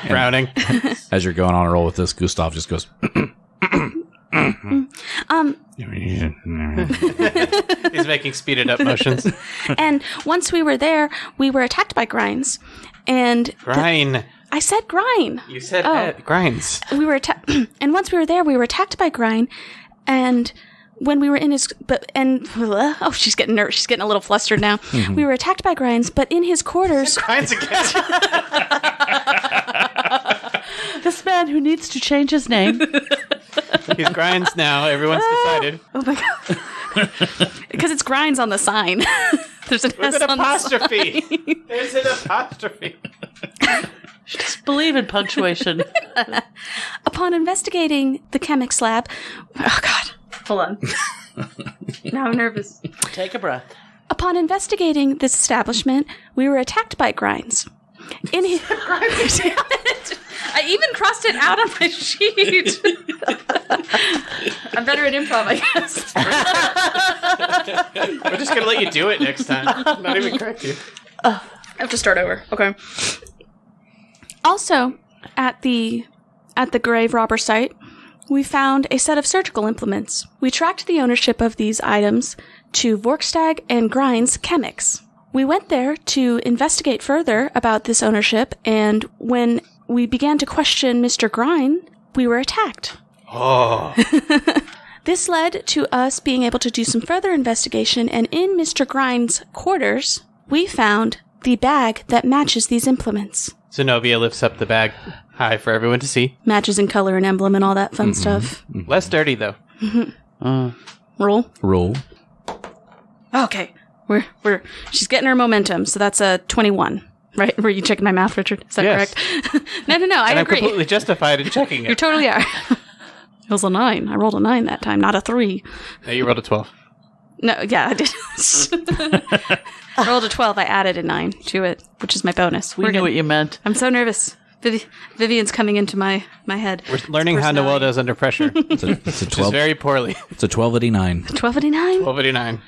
S3: Frowning.
S4: As you're going on a roll with this, Gustav just goes...
S3: He's making speeded up motions.
S1: And once we were there, we were attacked by Grines. And
S3: Grine.
S1: I said Grine.
S3: You said Grines.
S1: We were and once we were there, we were attacked by Grine, and when we were in his, she's getting nervous. She's getting a little flustered now. Mm-hmm. We were attacked by Grinds, but in his quarters.
S3: Grinds again.
S5: This man who needs to change his name.
S3: He's Grinds now. Everyone's decided.
S1: Oh my god. Because it's Grinds on the sign. There's an S on
S3: apostrophe.
S1: The sign.
S3: There's an apostrophe.
S5: Just believe in punctuation.
S1: Upon investigating the chemix lab, oh god, hold on. Now I'm nervous.
S5: Take a breath.
S1: Upon investigating this establishment, we were attacked by Grinds. In his, I even crossed it out on my sheet. I'm better at improv, I guess.
S3: We're just gonna let you do it next time. Not even correct you.
S1: I have to start over. Okay. Also, at the grave robber site, we found a set of surgical implements. We tracked the ownership of these items to Vorkstag and Grinds Chemix. We went there to investigate further about this ownership, and when we began to question Mr. Grind, we were attacked.
S3: Oh.
S1: This led to us being able to do some further investigation, and in Mr. Grind's quarters, we found the bag that matches these implements.
S3: Zenobia lifts up the bag high for everyone to see.
S1: Matches in color and emblem and all that fun stuff.
S3: Less dirty, though.
S1: Roll. Okay. She's getting her momentum, so that's a 21. Right? Were you checking my math, Richard? Is that correct? No, I agree.
S3: I'm completely justified in checking it.
S1: You totally are. It was a 9. I rolled a 9 that time, not a 3.
S3: No, you rolled a 12.
S1: No, yeah, I did. I rolled a 12. I added a 9 to it, which is my bonus.
S5: We knew what you meant.
S1: I'm so nervous. Vivian's coming into my head.
S3: We're learning how Noelle does under pressure.
S4: It's a 12.
S3: Just very poorly.
S4: It's a 1289.
S1: 1289?
S3: 1289.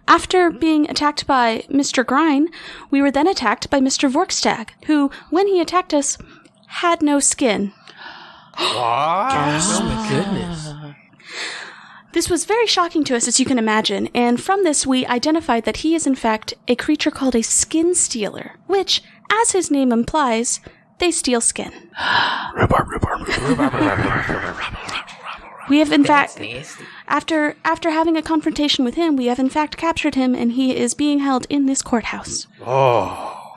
S1: After being attacked by Mr. Grind, we were then attacked by Mr. Vorkstag, who, when he attacked us, had no skin.
S2: Oh my goodness.
S1: This was very shocking to us, as you can imagine, and from this we identified that he is in fact a creature called a skin stealer, which, as his name implies, they steal skin. We have in fact, after having a confrontation with him, we have in fact captured him, and he is being held in this courthouse.
S3: Oh.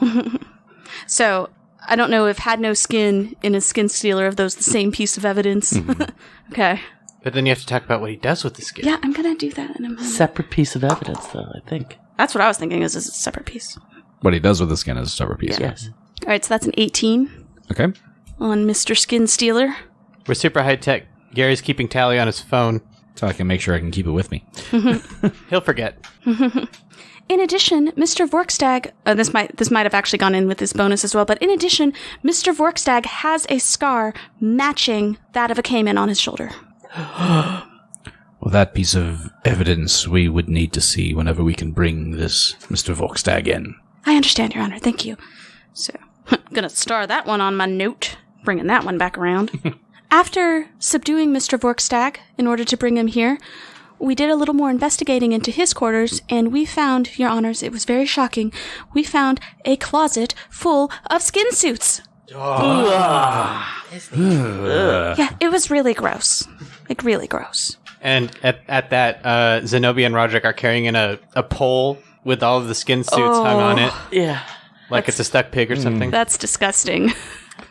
S1: So, I don't know if had no skin and a skin stealer, if those the same piece of evidence. Mm-hmm. Okay.
S3: But then you have to talk about what he does with the skin.
S1: Yeah, I'm going to do that in a moment.
S5: Separate piece of evidence, though, I think.
S1: That's what I was thinking, is a separate piece.
S4: What he does with the skin is a separate piece.
S5: Yes.
S1: All right, so that's an 18.
S4: Okay.
S1: On Mr. Skin Stealer.
S3: We're super high tech. Gary's keeping tally on his phone.
S4: So I can make sure I can keep it with me.
S3: He'll forget.
S1: In addition, Mr. Vorkstag, this might have actually gone in with this bonus as well, but in addition, Mr. Vorkstag has a scar matching that of a caiman on his shoulder.
S4: Well, that piece of evidence we would need to see whenever we can bring this Mr. Vorkstag in.
S1: I understand, Your Honor. Thank you. So, I'm gonna star that one on my note, bringing that one back around. After subduing Mr. Vorkstag, in order to bring him here, we did a little more investigating into his quarters, and we found, Your Honors, it was very shocking, we found a closet full of skin suits. Yeah, it was really gross. Like, really gross.
S3: And at that, Zenobia and Roderick are carrying in a pole with all of the skin suits hung on it.
S5: Yeah.
S3: Like it's a stuck pig or something.
S1: That's disgusting.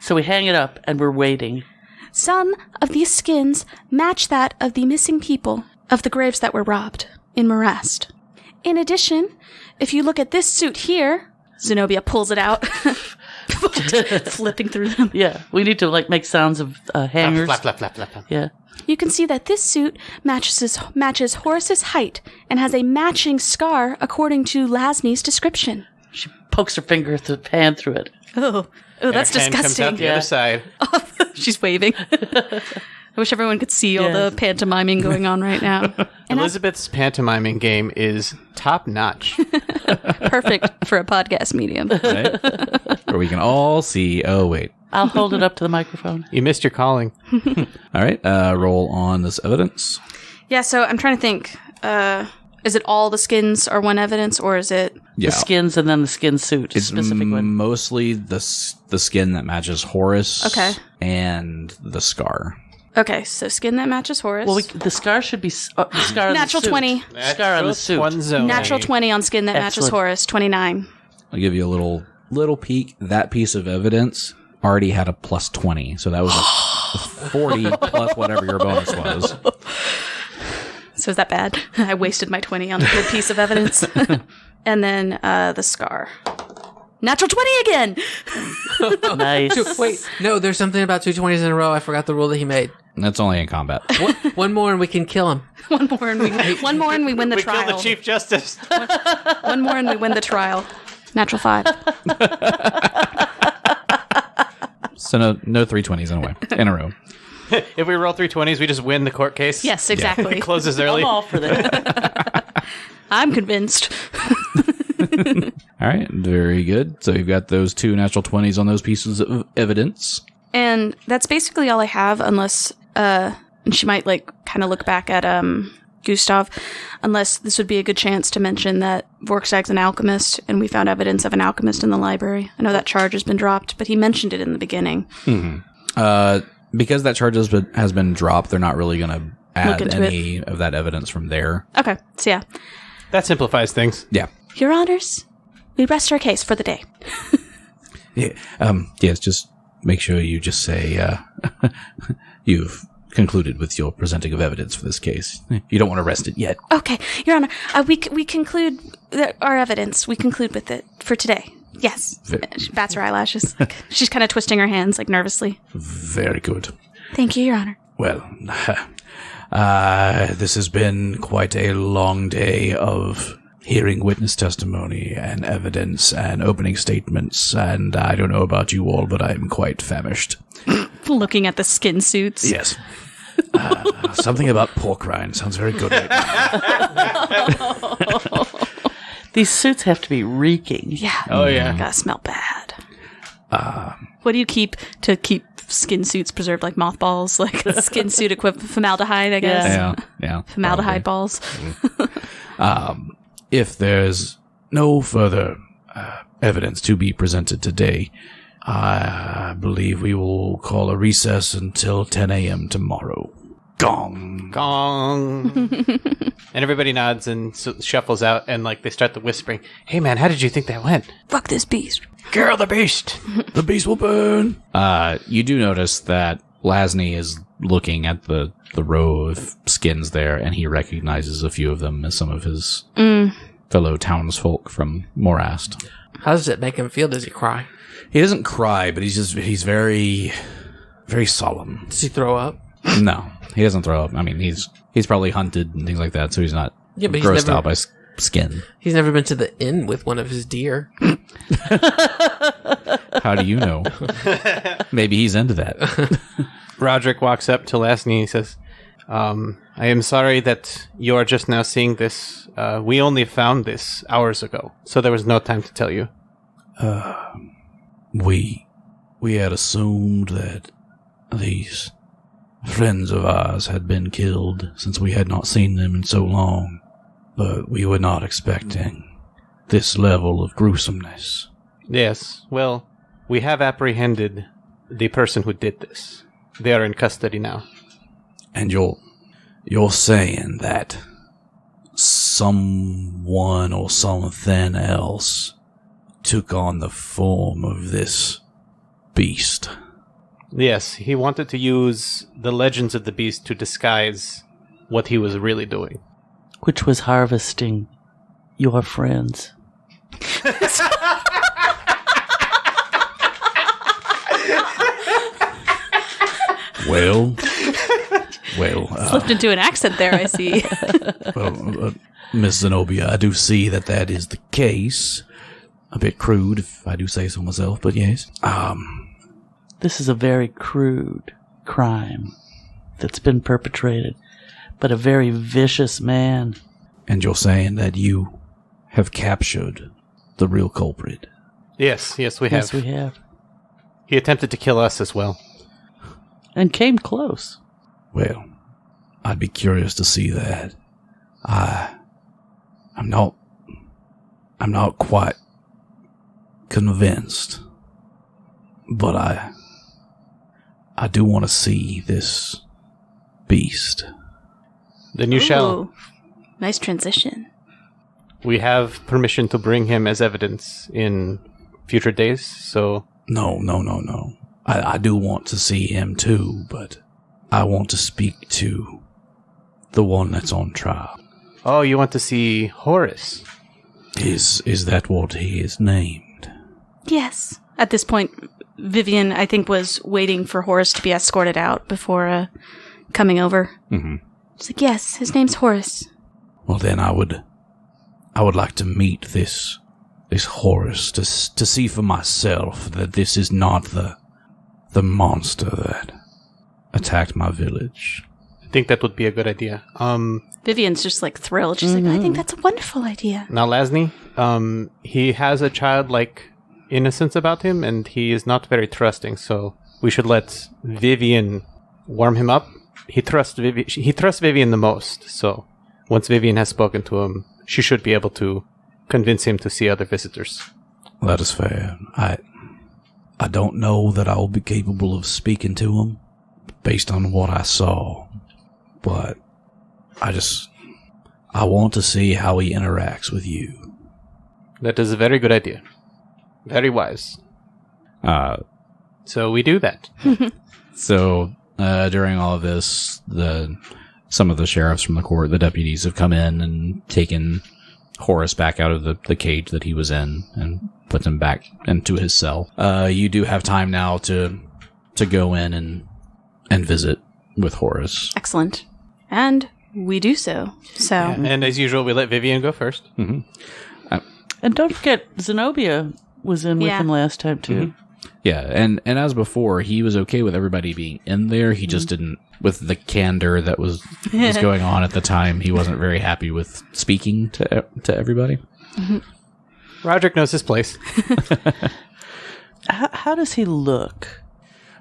S5: So we hang it up, and we're waiting.
S1: Some of these skins match that of the missing people of the graves that were robbed in Morast. In addition, if you look at this suit here, Zenobia pulls it out, flipping through them.
S5: Yeah, we need to make sounds of hangers.
S3: Flap, flap, flap, flap, flap.
S5: Yeah.
S1: You can see that this suit matches Horus's height and has a matching scar according to Lasney's description.
S5: She pokes her finger through the hand through it.
S1: Oh, that's
S3: And her hand
S1: disgusting.
S3: comes out the other side.
S1: She's waving. I wish everyone could see all the pantomiming going on right now. And
S3: Elizabeth's pantomiming game is top notch.
S1: perfect for a podcast medium.
S4: Right? Where we can all see. Oh, wait.
S5: I'll hold it up to the microphone.
S3: You missed your calling.
S4: All right. Roll on this evidence.
S1: Yeah, so I'm trying to think. Is it all the skins are one evidence, or is it...
S4: Yeah.
S5: The skins and then the skin suit,
S4: It's
S5: specific one.
S4: mostly the skin that matches Horus.
S1: Okay.
S4: And the scar.
S1: Okay, so skin that matches Horus.
S5: Well, the scar should be the scar on
S1: Natural
S5: the suit.
S1: 20.
S5: Scar on the suit.
S3: One zone.
S1: Natural 20 on skin that matches
S5: Excellent.
S1: Horus. 29.
S4: I'll give you a little peek. That piece of evidence already had a plus 20, so that was a 40 plus whatever your bonus was.
S1: So is that bad? I wasted my 20 on the good piece of evidence. And then the scar. Natural 20 again!
S5: Nice.
S2: Wait, no, there's something about 2 20s in a row. I forgot the rule that he made.
S4: That's only in combat.
S2: One more and we can kill him.
S1: One more and we win the
S3: We
S1: trial.
S3: killed the Chief Justice.
S1: One more and we win the trial. Natural 5.
S4: So no 320s in a row.
S3: If we roll 320s, we just win the court case.
S1: Yes, exactly.
S3: It closes early.
S5: I'm all for that.
S1: I'm convinced.
S4: All right, very good. So you've got those 2 natural 20s on those pieces of evidence.
S1: And that's basically all I have, unless, and she might, kind of look back at, Gustav, unless this would be a good chance to mention that Vorkstag's an alchemist, and we found evidence of an alchemist in the library. I know that charge has been dropped, but he mentioned it in the beginning.
S4: Mm-hmm. Because that charge has been dropped, they're not really going to add
S1: into
S4: any of that evidence from there.
S1: Okay, so yeah.
S3: That simplifies things.
S4: Yeah.
S1: Your Honors, we rest our case for the day.
S4: Yeah. Yes, just make sure you just say you've concluded with your presenting of evidence for this case. You don't want to rest it yet.
S1: Okay, Your Honor, we conclude our evidence. We conclude with it for today. Yes. She bats her eyelashes. She's kind of twisting her hands, nervously.
S4: Very good.
S1: Thank you, Your Honor.
S4: Well, this has been quite a long day of hearing witness testimony and evidence and opening statements, and I don't know about you all, but I'm quite famished.
S1: Looking at the skin suits.
S4: Yes. Something about pork rind sounds very good right now.
S5: These suits have to be reeking.
S1: Yeah.
S3: Oh, yeah.
S1: Gotta smell bad. What do you keep to keep skin suits preserved, like mothballs? Like a skin suit equipped with formaldehyde, I guess?
S4: Yeah.
S1: Formaldehyde balls.
S4: If there's no further evidence to be presented today, I believe we will call a recess until 10 a.m. tomorrow. Gong.
S3: Gong. And everybody nods and shuffles out, and they start the whispering. Hey, man, how did you think that went?
S1: Fuck this beast.
S3: Girl, the beast.
S4: The beast will burn. You do notice that Lasny is looking at the row of skins there, and he recognizes a few of them as some of his fellow townsfolk from Morast.
S2: How does it make him feel? Does he cry?
S4: He doesn't cry, but he's very, very solemn.
S2: Does he throw up?
S4: No, he doesn't throw up. I mean, he's probably hunted and things like that, so he's not
S2: Yeah, but
S4: grossed out by skin.
S2: He's never been to the inn with one of his deer.
S4: How do you know? Maybe he's into that.
S3: Roderick walks up to Lasny and he says, I am sorry that you are just now seeing this. We only found this hours ago, so there was no time to tell you.
S4: We had assumed that these friends of ours had been killed since we had not seen them in so long, but we were not expecting this level of gruesomeness.
S3: Yes, well, we have apprehended the person who did this. They are in custody now.
S4: And you're saying that someone or something else took on the form of this beast?
S3: Yes, he wanted to use the legends of the beast to disguise what he was really doing.
S5: Which was harvesting your friends.
S4: Well,
S1: Slipped into an accent there, I see.
S4: Miss Zenobia, I do see that is the case. A bit crude, if I do say so myself, but yes.
S5: This is a very crude crime that's been perpetrated, but a very vicious man.
S4: And you're saying that you have captured the real culprit?
S3: Yes, we have.
S5: Yes, we have.
S3: He attempted to kill us as well.
S5: And came close.
S4: Well, I'd be curious to see that. I'm not quite convinced, but I do want to see this beast.
S3: Then you shall.
S1: Nice transition.
S3: We have permission to bring him as evidence in future days, so...
S4: No. I do want to see him too, but I want to speak to the one that's on trial.
S3: Oh, you want to see Horus?
S4: Is that what he is named?
S1: Yes. At this point, Vivian, I think, was waiting for Horus to be escorted out before coming over.
S4: Mm-hmm.
S1: She's like, yes, his name's Horus.
S4: Well, then I would like to meet this Horus to see for myself that this is not the monster that attacked my village.
S3: I think that would be a good idea.
S1: Vivian's just like thrilled. She's like, I think that's a wonderful idea.
S3: Now, Lasny, he has a childlike innocence about him, and he is not very trusting, so we should let Vivian warm him up. He trusts Vivian the most, so once Vivian has spoken to him, she should be able to convince him to see other visitors.
S4: That is fair. I don't know that I will be capable of speaking to him based on what I saw, but I want to see how he interacts with you.
S3: That is a very good idea. Very wise. So we do that.
S4: So during all of this, some of the sheriffs from the court, the deputies, have come in and taken Horus back out of the cage that he was in and put him back into his cell. You do have time now to go in and visit with Horus.
S1: Excellent. And we do so.
S3: Yeah, and as usual, we let Vivian go first.
S4: Mm-hmm.
S5: And don't forget, Zenobia was in with him last time, too.
S4: Mm-hmm. Yeah, and as before, he was okay with everybody being in there. He just didn't, with the candor that was going on at the time, he wasn't very happy with speaking to everybody.
S1: Mm-hmm.
S3: Roderick knows his place.
S5: How does he look?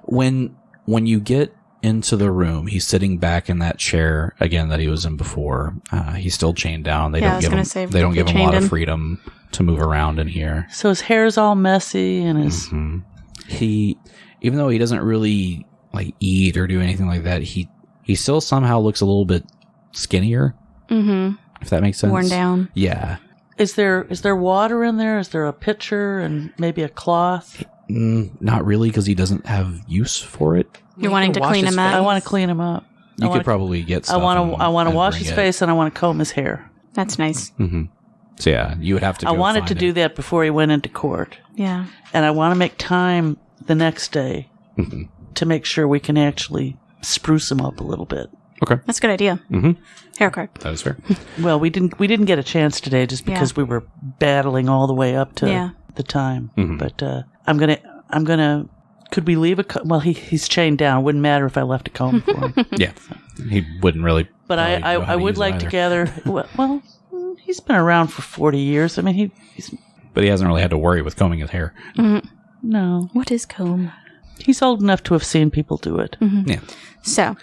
S4: When you get into the room, he's sitting back in that chair again that he was in before. He's still chained down. They don't give him a lot of freedom to move around in here.
S5: So his hair's all messy and his...
S4: Mm-hmm. He, even though he doesn't really like eat or do anything like that, he still somehow looks a little bit skinnier.
S1: Mm-hmm.
S4: If that makes sense.
S1: Worn down.
S4: Yeah.
S5: Is there water in there? Is there a pitcher and maybe a cloth?
S4: Not really, because he doesn't have use for it.
S1: You're wanting to clean him up?
S5: I want to clean him up.
S4: You could probably get stuff.
S5: I want to wash his face and I want to comb his hair.
S1: That's nice.
S4: Mm-hmm. So yeah, you would have to.
S5: I wanted to do that before he went into court.
S1: Yeah.
S5: And I want to make time the next day to make sure we can actually spruce him up a little bit.
S4: Okay.
S1: That's a good idea.
S4: Mm-hmm.
S1: Hair card.
S4: That is fair.
S5: Well, we didn't get a chance today just because we were battling all the way up to the time.
S4: Mm-hmm.
S5: But I'm gonna. Could we leave well, he's chained down. It wouldn't matter if I left a comb for him.
S4: Yeah, he wouldn't really.
S5: But I would like to gather. Well, he's been around for 40 years. I mean, he's.
S4: But he hasn't really had to worry with combing his hair.
S1: Mm-hmm.
S5: No.
S1: What is comb?
S5: He's old enough to have seen people do it.
S1: Mm-hmm.
S4: Yeah.
S1: So.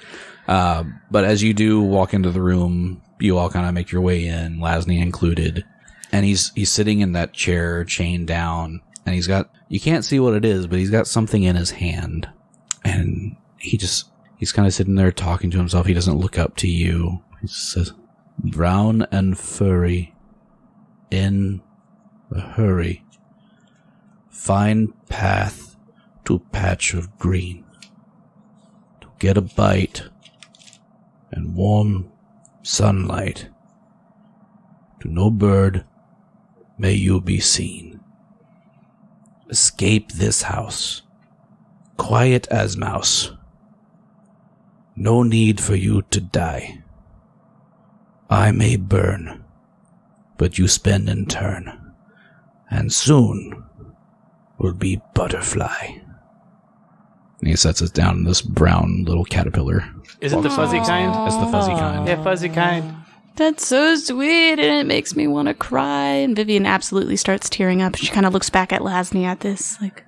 S4: But as you do walk into the room, you all kind of make your way in, Lasny included, and he's sitting in that chair, chained down, and you can't see what it is, but he's got something in his hand, and he's kind of sitting there talking to himself. He doesn't look up to you. He says, "Brown and furry, in a hurry, find path to patch of green, to get a bite and warm sunlight. To no bird may you be seen. Escape this house, quiet as mouse. No need for you to die. I may burn, but you spend in turn, and soon will be butterfly." And he sets us down in this brown little caterpillar.
S3: Is it the fuzzy kind?
S4: It's the fuzzy kind.
S3: Yeah, fuzzy kind.
S1: That's so sweet, and it makes me want to cry. And Vivian absolutely starts tearing up. She kind of looks back at Lasny at this, like,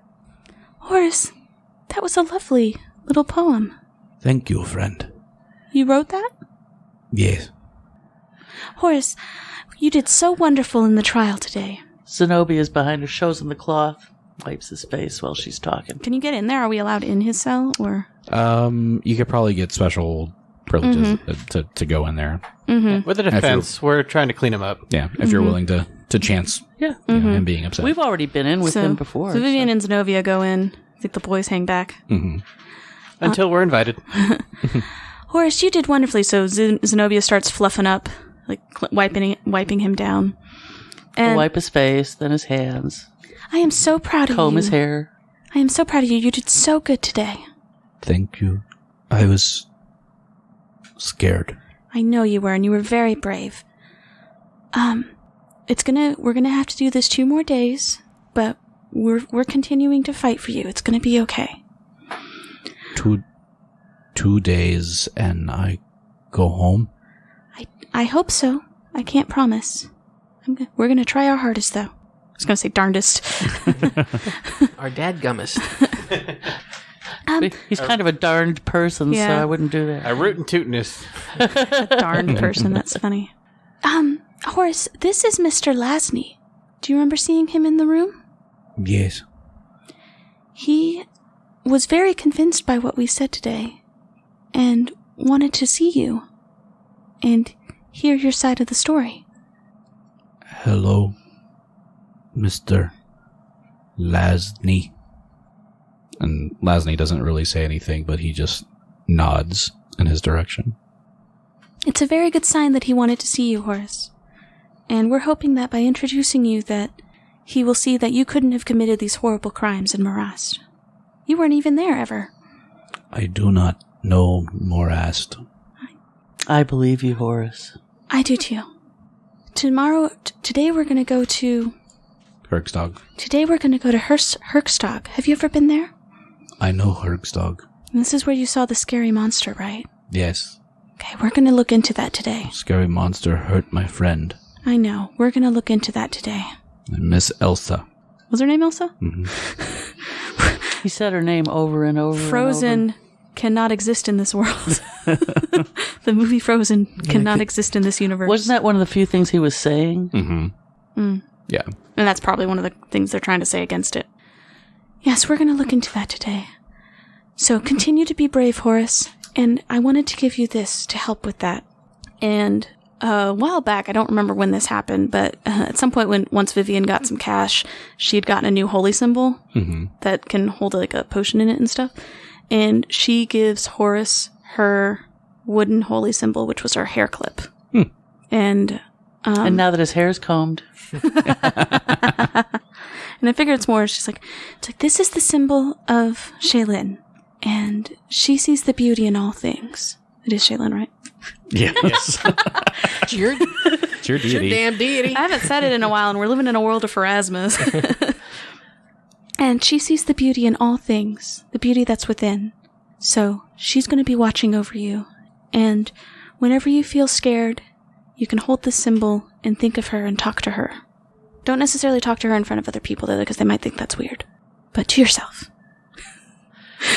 S1: Horus, that was a lovely little poem.
S4: Thank you, friend.
S1: You wrote that?
S4: Yes.
S1: Horus, you did so wonderful in the trial today.
S5: Zenobia is behind her, shows him the cloth, wipes his face while she's talking.
S1: Can you get in there? Are we allowed in his cell, or?
S4: You could probably get special privileges to go in there.
S1: Mm-hmm.
S3: With the defense, we're trying to clean him up.
S4: Yeah, if you're willing to chance him being upset.
S5: We've already been in with him before.
S1: So Vivian and Zenobia go in. I think the boys hang back.
S4: Mm-hmm.
S3: Until we're invited.
S1: Horus, you did wonderfully. So Zenobia starts fluffing up, like wiping him down. And
S5: wipe his face, then his hands.
S1: I am so proud of you.
S5: Comb his hair.
S1: I am so proud of you. You did so good today.
S4: Thank you. I was scared.
S1: I know you were, and you were very brave. We're gonna have to do this 2 more days, but we're continuing to fight for you. It's gonna be okay.
S4: 2 days and I go home?
S1: I hope so. I can't promise. We're gonna try our hardest, though. I was gonna say darndest.
S2: Our dadgummest.
S5: He's kind of a darned person, so I wouldn't do that.
S3: I root and tootness.
S1: A darned person. That's funny. Horace, this is Mr. Lasney. Do you remember seeing him in the room?
S4: Yes.
S1: He was very convinced by what we said today and wanted to see you and hear your side of the story.
S4: Hello, Mr. Lasney. And Lasney doesn't really say anything, but he just nods in his direction.
S1: It's a very good sign that he wanted to see you, Horace. And we're hoping that by introducing you that he will see that you couldn't have committed these horrible crimes in Morast. You weren't even there ever.
S4: I do not know Morast.
S5: I believe you, Horus.
S1: I do too. Today we're going to go to...
S4: Hergstog.
S1: Today we're going to go to Hergstog. Have you ever been there?
S4: I know Hergstog.
S1: And this is where you saw the scary monster, right?
S4: Yes.
S1: Okay, we're going to look into that today.
S4: Scary monster hurt my friend.
S1: I know. We're going to look into that today.
S4: And Miss Elsa.
S1: Was her name Elsa?
S4: Mm-hmm.
S5: He said her name over and over.
S1: Frozen
S5: and over.
S1: Cannot exist in this world. The movie Frozen cannot exist in this universe.
S5: Wasn't that one of the few things he was saying?
S4: Mm-hmm.
S1: Mm.
S4: Yeah.
S1: And that's probably one of the things they're trying to say against it. Yes, we're going to look into that today. So continue to be brave, Horus. And I wanted to give you this to help with that. And a while back, I don't remember when this happened, but at some point once Vivian got some cash, she had gotten a new holy symbol that can hold like a potion in it and stuff. And she gives Horus her wooden holy symbol, which was her hair clip. And
S5: now that his hair's combed.
S1: And I figured it's more, it's like, this is the symbol of Shaylin. And she sees the beauty in all things. It is Shaylin, right?
S4: Yes.
S2: It's your
S4: deity.
S2: Your damn deity.
S1: I haven't said it in a while, and we're living in a world of pharasmas. And she sees the beauty in all things, the beauty that's within. So she's going to be watching over you. And whenever you feel scared, you can hold this symbol and think of her and talk to her. Don't necessarily talk to her in front of other people, though, because they might think that's weird. But to yourself.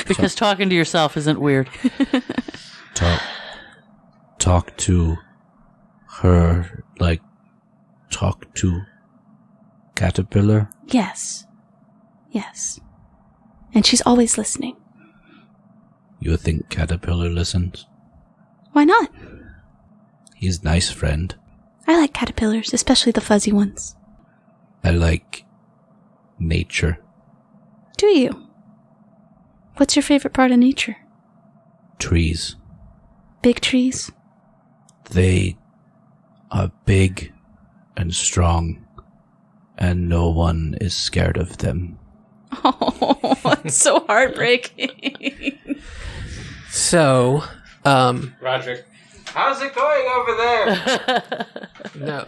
S5: Because talking to yourself isn't weird.
S4: Talk to her, like, talk to Caterpillar?
S1: Yes. Yes. And she's always listening.
S4: You think Caterpillar listens?
S1: Why not?
S4: He's a nice friend.
S1: I like caterpillars, especially the fuzzy ones.
S4: I like nature.
S1: Do you? What's your favorite part of nature?
S4: Trees.
S1: Big trees?
S4: They are big and strong, and no one is scared of them.
S1: Oh, it's so heartbreaking.
S2: So,
S3: Roderick, how's it going over there?
S2: no,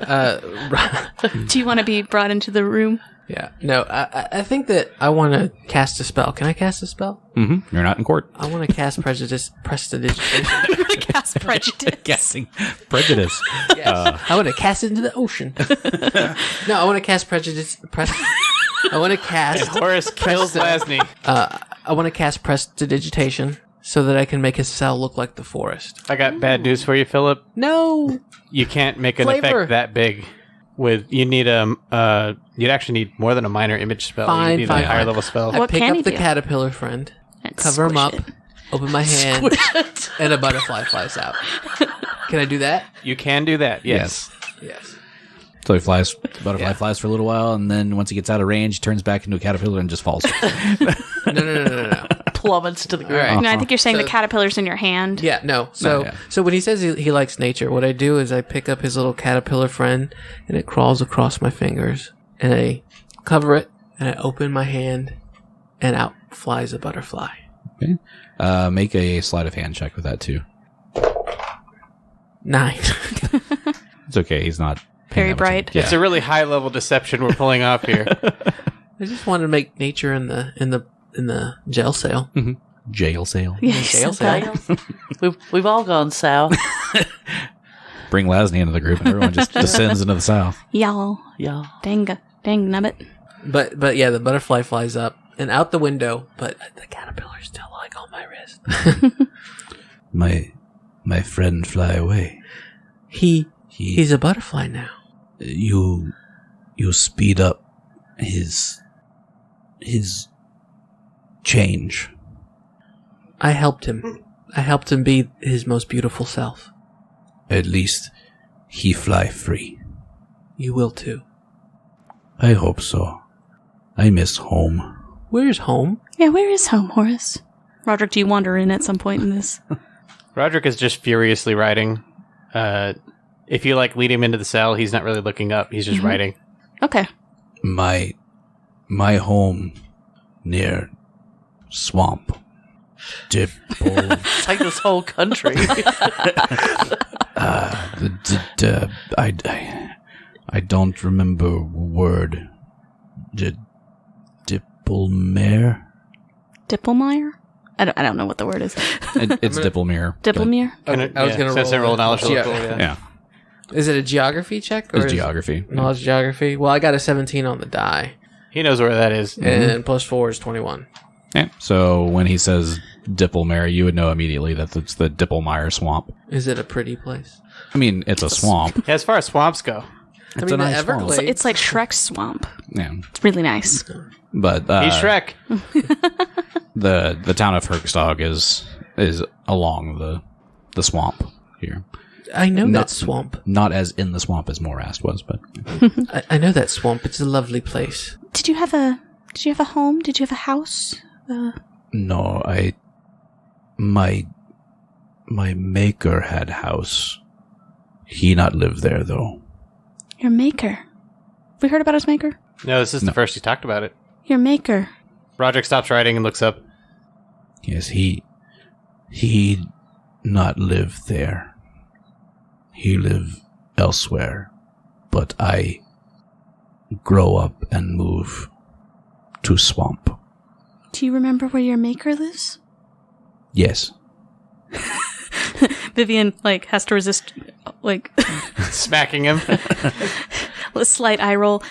S1: Do you want to be brought into the room?
S2: yeah, no, I think that I want to cast a spell. Can I cast a spell?
S4: Mm-hmm. You're not in court.
S2: I want to cast prestidigitation.
S1: Cast prejudice.
S4: Guessing prejudice.
S2: Yes. I want to cast it into the ocean. No, I want to cast prejudice. I want to cast.
S3: Horus kills Lasney.
S2: I want to cast prestidigitation so that I can make his cell look like the forest.
S3: I got bad news for you, Philip.
S2: No.
S3: You can't make an
S2: Flavor.
S3: effect that big. You'd actually need more than a minor image spell.
S2: Fine,
S3: you need
S2: fine,
S3: a higher
S2: fine.
S3: level spell.
S2: I
S1: What
S2: pick
S1: can
S2: up
S1: he
S2: the
S1: do?
S2: caterpillar friend,
S1: And
S2: cover him
S1: squish
S2: up,
S1: it.
S2: open my hand, and a butterfly flies out. Can I do that?
S3: You can do that, yes.
S2: Yes.
S4: So he flies. The butterfly flies for a little while, and then once he gets out of range, he turns back into a caterpillar and just falls.
S2: No.
S5: Plummets to the ground.
S2: Right.
S1: No, I think you're saying the caterpillar's in your hand.
S2: Yeah, no. So when he says he likes nature, what I do is I pick up his little caterpillar friend, and it crawls across my fingers, and I cover it, and I open my hand, and out flies a butterfly.
S4: Okay. Make a sleight of hand check with that too.
S2: 9.
S4: It's okay. He's not
S1: Very bright.
S3: It's a really high level deception we're pulling off here.
S2: I just wanted to make nature in the jail cell.
S4: Mm-hmm. Jail sale.
S1: Yes.
S2: Jail cell.
S5: We've all gone south.
S4: Bring Lasney into the group, and everyone just descends into the south.
S1: Y'all. Dang nubbit.
S2: But yeah, the butterfly flies up and out the window, but the caterpillar's still like on my wrist.
S4: My friend fly away.
S2: He's a butterfly now.
S4: You speed up his change.
S2: I helped him. I helped him be his most beautiful self.
S4: At least he fly free.
S2: You will too.
S4: I hope so. I miss home.
S2: Where's home?
S1: Yeah, where is home, Horus? Roderick, do you wander in at some point in this?
S3: Roderick is just furiously writing. If you lead him into the cell, he's not really looking up. He's just writing.
S1: Okay.
S4: My home near swamp.
S5: It's like this whole country.
S4: I don't remember word. Dippelmere?
S1: Dippelmeyer? I don't know what the word is.
S4: It's Dippelmere.
S1: Dippelmere?
S2: I was going to roll
S3: knowledge.
S4: Yeah.
S2: Is it a geography check? Or
S4: It's geography.
S2: Knowledge geography? Well, I got a 17 on the die.
S3: He knows where that is.
S2: And plus 4 is 21.
S4: Yeah. So when he says Dippelmere, you would know immediately that it's the Dippelmeyer swamp.
S2: Is it a pretty place?
S4: I mean, it's a swamp.
S3: As far as swamps go.
S4: It's a nice swamp.
S2: Everglades.
S1: It's like Shrek's swamp.
S4: Yeah.
S1: It's really nice.
S4: But
S3: He's Shrek.
S4: the town of Herkstag is along the swamp here.
S2: I know that swamp.
S4: Not as in the swamp as Morast was, but
S2: I know that swamp. It's a lovely place.
S1: Did you have a home? Did you have a house?
S4: no, my maker had house. He not live there though.
S1: Your maker. We heard about his maker?
S3: No, this is the first he talked about it.
S1: Your maker.
S3: Roderick stops writing and looks up.
S4: Yes, he not live there. He live elsewhere, but I grow up and move to swamp.
S1: Do you remember where your maker lives?
S4: Yes.
S1: Vivian, has to resist,
S3: Smacking him.
S1: a slight eye roll.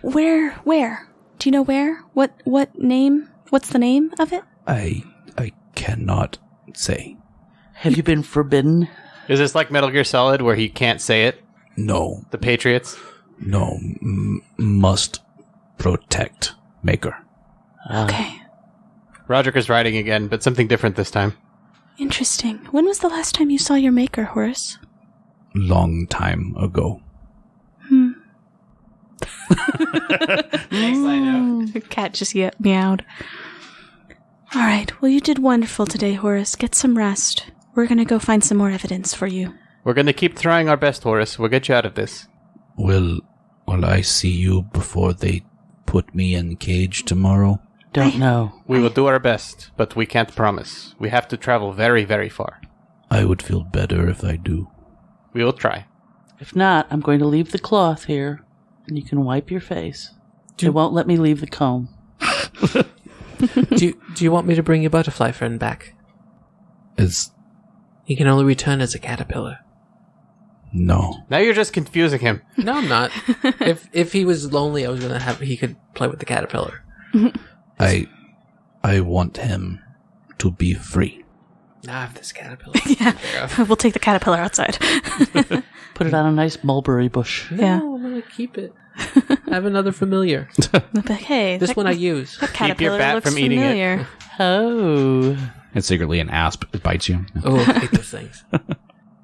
S1: Where? Do you know where? What name? What's the name of it?
S4: I cannot say.
S5: Have you been forbidden?
S3: Is this like Metal Gear Solid where he can't say it?
S4: No.
S3: The Patriots?
S4: No. Must protect maker.
S1: Okay.
S3: Roderick is writing again, but something different this time.
S1: Interesting. When was the last time you saw your maker, Horus?
S4: Long time ago.
S1: The cat just meowed. All right. Well, you did wonderful today, Horus. Get some rest. We're going to go find some more evidence for you.
S3: We're going to keep trying our best, Horus. We'll get you out of this.
S4: Will I see you before they put me in cage tomorrow?
S5: Don't know.
S3: We will do our best, but we can't promise. We have to travel very, very far.
S4: I would feel better if I do.
S3: We will try.
S5: If not, I'm going to leave the cloth here, and you can wipe your face. They won't let me leave the comb.
S2: Do you want me to bring your butterfly friend back? He can only return as a caterpillar.
S4: No.
S3: Now you're just confusing him.
S2: No, I'm not. If he was lonely, I was gonna he could play with the caterpillar.
S4: I want him to be free.
S2: Now I have this caterpillar.
S1: Yeah. We'll take the caterpillar outside.
S5: Put it on a nice mulberry bush.
S1: Yeah.
S2: No, I'm gonna keep it. I have another familiar.
S1: But hey,
S2: This one I use.
S1: that
S3: Keep your
S1: caterpillar
S3: bat
S1: looks
S3: from eating it.
S1: familiar.
S5: Oh.
S4: It's secretly an asp. It bites you.
S2: Oh, I hate those things.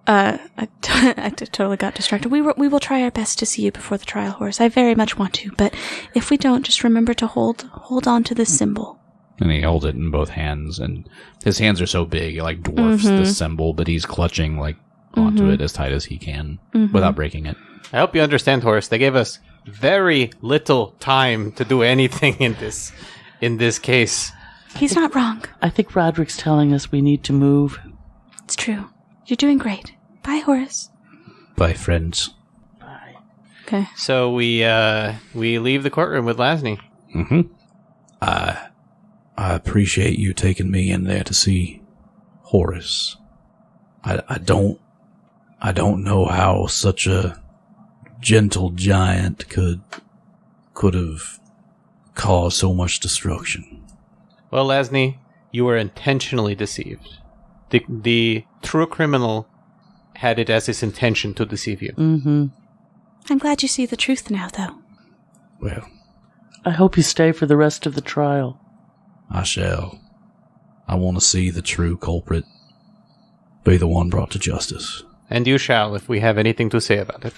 S1: I totally got distracted. We will try our best to see you before the trial, Horus. I very much want to, but if we don't, just remember to hold on to this symbol.
S4: And he holds it in both hands, and his hands are so big, it like dwarfs the symbol, but he's clutching like onto it as tight as he can without breaking it.
S3: I hope you understand, Horus. They gave us very little time to do anything in this case.
S1: He's not wrong.
S5: I think Roderick's telling us we need to move.
S1: It's true. You're doing great. Bye, Horus.
S4: Bye, friends.
S5: Bye.
S1: Okay.
S3: So we leave the courtroom with Lasny.
S4: I appreciate you taking me in there to see Horus. I don't know how such a gentle giant could have caused so much destruction.
S3: Well, Lasny, you were intentionally deceived. The true criminal had it as his intention to deceive you.
S5: Mm-hmm.
S1: I'm glad you see the truth now, though.
S4: Well,
S5: I hope you stay for the rest of the trial.
S4: I shall. I want to see the true culprit be the one brought to justice.
S3: And you shall, if we have anything to say about it.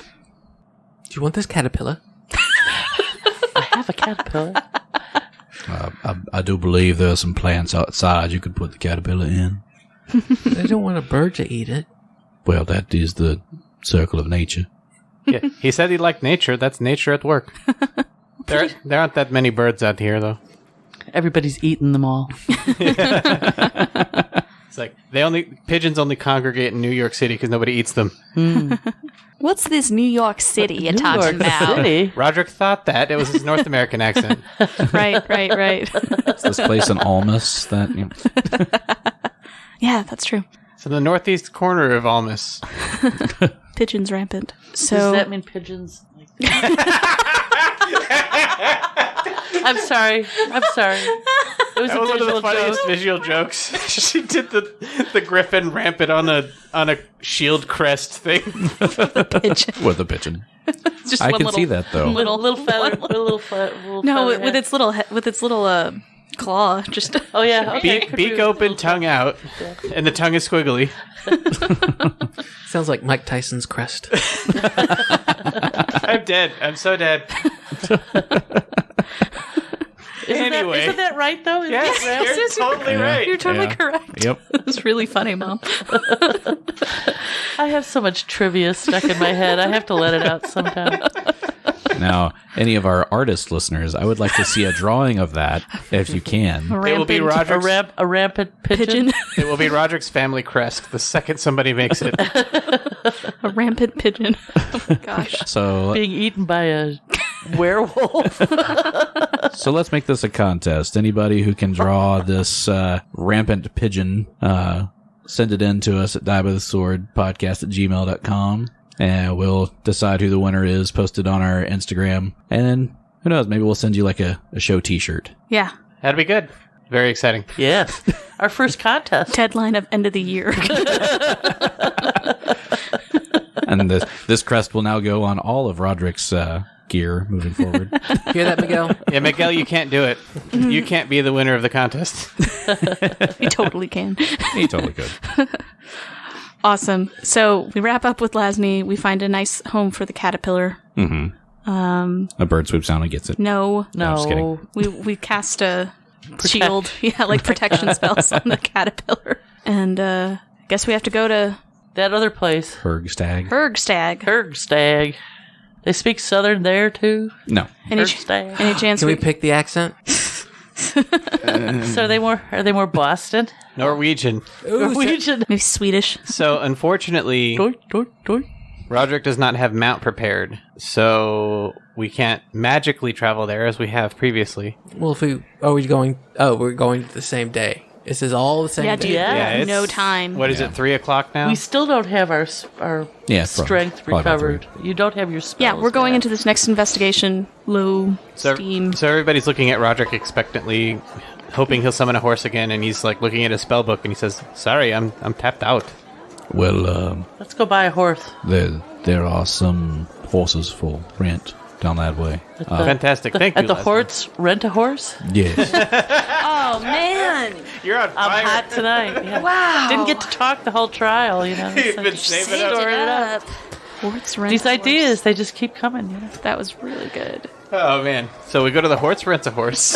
S2: Do you want this caterpillar?
S5: I have a caterpillar.
S4: I do believe there are some plants outside you could put the caterpillar in.
S2: They don't want a bird to eat it.
S4: Well, that is the circle of nature.
S3: Yeah, he said he liked nature. That's nature at work. There aren't that many birds out here, though.
S5: Everybody's eating them all.
S3: It's like pigeons only congregate in New York City because nobody eats them.
S1: What's this New York City you're talking about?
S5: City?
S3: Roderick thought that. It was his North American accent.
S1: Right.
S4: It's this place in Almas that... You know.
S1: Yeah, that's true.
S3: So the northeast corner of Almas.
S1: Pigeons rampant. So
S5: Does that mean pigeons? I'm sorry. It was
S3: That was one of the funniest
S5: joke.
S3: visual jokes. She did the griffin rampant on a shield crest thing.
S1: pigeon.
S4: With a pigeon.
S1: Just
S4: I
S1: one
S4: can
S1: little,
S4: see that, though.
S5: little feather.
S1: No,
S5: feather
S1: with
S5: head.
S1: its little claw. Just
S5: Oh yeah. Okay.
S3: Beak open, tongue out, and the tongue is squiggly.
S2: Sounds like Mike Tyson's crest.
S3: I'm dead. I'm so dead. Anyway.
S5: Isn't that right though?
S3: Yes, you're totally right.
S1: You're totally
S4: Yeah.
S1: correct.
S4: Yep.
S1: That's really funny, Mom.
S5: I have so much trivia stuck in my head. I have to let it out sometime.
S4: Now, any of our artist listeners, I would like to see a drawing of that, if you can.
S3: It will be
S1: Rampant
S3: Roderick's.
S5: A rampant pigeon.
S3: It will be Roderick's family crest the second somebody makes it.
S1: A rampant pigeon. Oh my gosh.
S4: So
S5: Being eaten by a werewolf.
S4: let's make this a contest. Anybody who can draw this rampant pigeon, send it in to us at diebytheswordpodcast@gmail.com. And we'll decide who the winner is, post it on our Instagram. And then, who knows, maybe we'll send you like a show t-shirt.
S1: Yeah.
S3: That'd be good. Very exciting.
S5: Yes. Our first contest.
S1: Deadline of end of the year.
S4: And this crest will now go on all of Roderick's gear moving forward.
S2: Hear that, Miguel?
S3: Yeah, Miguel, you can't do it. You can't be the winner of the contest.
S1: You totally can.
S4: He totally could.
S1: Awesome. So we wrap up with Lasny. We find a nice home for the caterpillar.
S4: A bird swoops down and gets it.
S1: No.
S4: I'm just kidding.
S1: We cast a shield. Yeah, like protection spells on the caterpillar. And I guess we have to go to
S5: That other place.
S4: Hergstag.
S5: Hergstag. They speak Southern there too.
S4: No.
S1: Any
S5: Hergstag.
S1: chance
S2: Can we pick the accent?
S5: So are they more Boston?
S3: Norwegian.
S5: Norwegian.
S1: maybe Swedish?
S3: So, unfortunately,
S5: Doink.
S3: Roderick does not have mount prepared. So, we can't magically travel there as we have previously.
S2: Well, we're going the same day. This is all the same
S1: Yeah,
S2: day.
S1: dude.
S5: Yeah.
S3: it's-
S1: No time.
S3: What is it, 3 o'clock now?
S5: We still don't have our
S4: Yeah,
S5: strength
S4: probably about
S5: recovered. You don't have your spells.
S1: Yeah, we're going
S5: yet.
S1: into this next investigation. Low
S3: So
S1: steam.
S3: everybody's looking at Roderick expectantly, hoping he'll summon a horse again, and he's like looking at his spell book and he says, "Sorry, I'm tapped out."
S4: Well,
S5: Let's go buy a horse.
S4: there are some horses for rent down that way.
S3: Fantastic. Thank you.
S5: At the
S3: Leslie.
S5: Horts, rent a horse?
S4: Yes.
S1: Oh man! on.
S3: You're on fire.
S5: I'm hot tonight. Yeah.
S1: Wow.
S5: Didn't get to talk the whole trial, you know.
S3: You've been saving
S1: Saved
S3: up.
S1: it up. Horse rent
S5: These
S1: a horse.
S5: ideas, they just keep coming, you know.
S1: That was really good.
S3: Oh, man. So we go to the horse, rent a horse.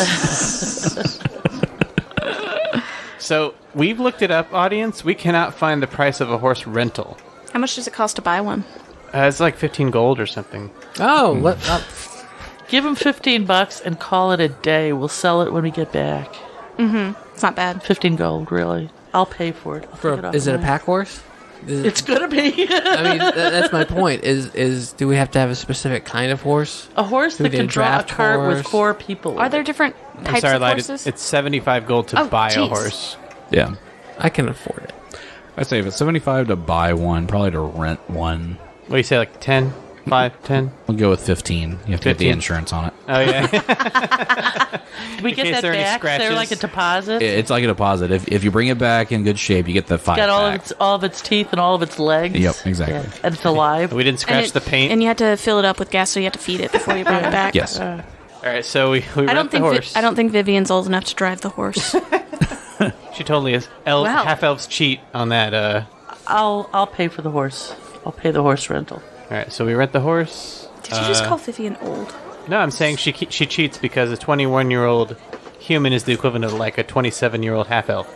S3: So we've looked it up, audience. We cannot find the price of a horse rental.
S1: How much does it cost to buy one?
S3: It's like 15 gold or something.
S2: Oh,
S5: Give them $15 and call it a day. We'll sell it when we get back.
S1: It's not bad.
S5: 15 gold, really. I'll pay for it. I'll take off
S2: is it a
S5: mine.
S2: pack horse?
S5: It's gonna be
S2: I mean, that's my point. Is do we have to have a specific kind of horse?
S5: a horse that
S2: get
S5: can
S2: a
S5: draw a
S2: draft
S5: cart with
S2: horse?
S5: 4 people.
S1: Are there different types of
S3: Light,
S1: horses?
S3: it's 75 gold to
S1: Oh,
S3: buy a
S1: jeez.
S3: horse.
S4: Yeah.
S2: I can afford it.
S4: I'd say if it's 75 to buy one, probably to rent one.
S3: What do you say, like 10? 5, 10?
S4: We'll go with 15. You have to get the
S3: 15.
S4: insurance on it.
S3: Oh, yeah.
S5: Do we
S3: in
S5: get
S3: case
S5: that
S3: there are any
S5: back? Is there
S3: scratches.
S5: like a deposit?
S4: It's like a deposit. If you bring it back in good shape, you get the 5
S5: Got
S4: back.
S5: all of its teeth and all of its legs.
S4: Yep, exactly.
S5: Yeah. And it's alive.
S3: We didn't scratch the paint.
S1: And you had to fill it up with gas, so you had to feed it before you brought it back.
S4: Yes.
S3: All right, so we
S1: I
S3: rent
S1: don't
S3: the
S1: think
S3: horse.
S1: I don't think Vivian's old enough to drive the horse.
S3: She totally is.
S1: Wow.
S3: Half elves cheat on that.
S5: I'll pay for the horse. I'll pay the horse rental.
S3: All right, so we rent the horse.
S1: Did you just call Vivian old?
S3: No, I'm saying she cheats because a 21-year-old human is the equivalent of like a 27-year-old half elf.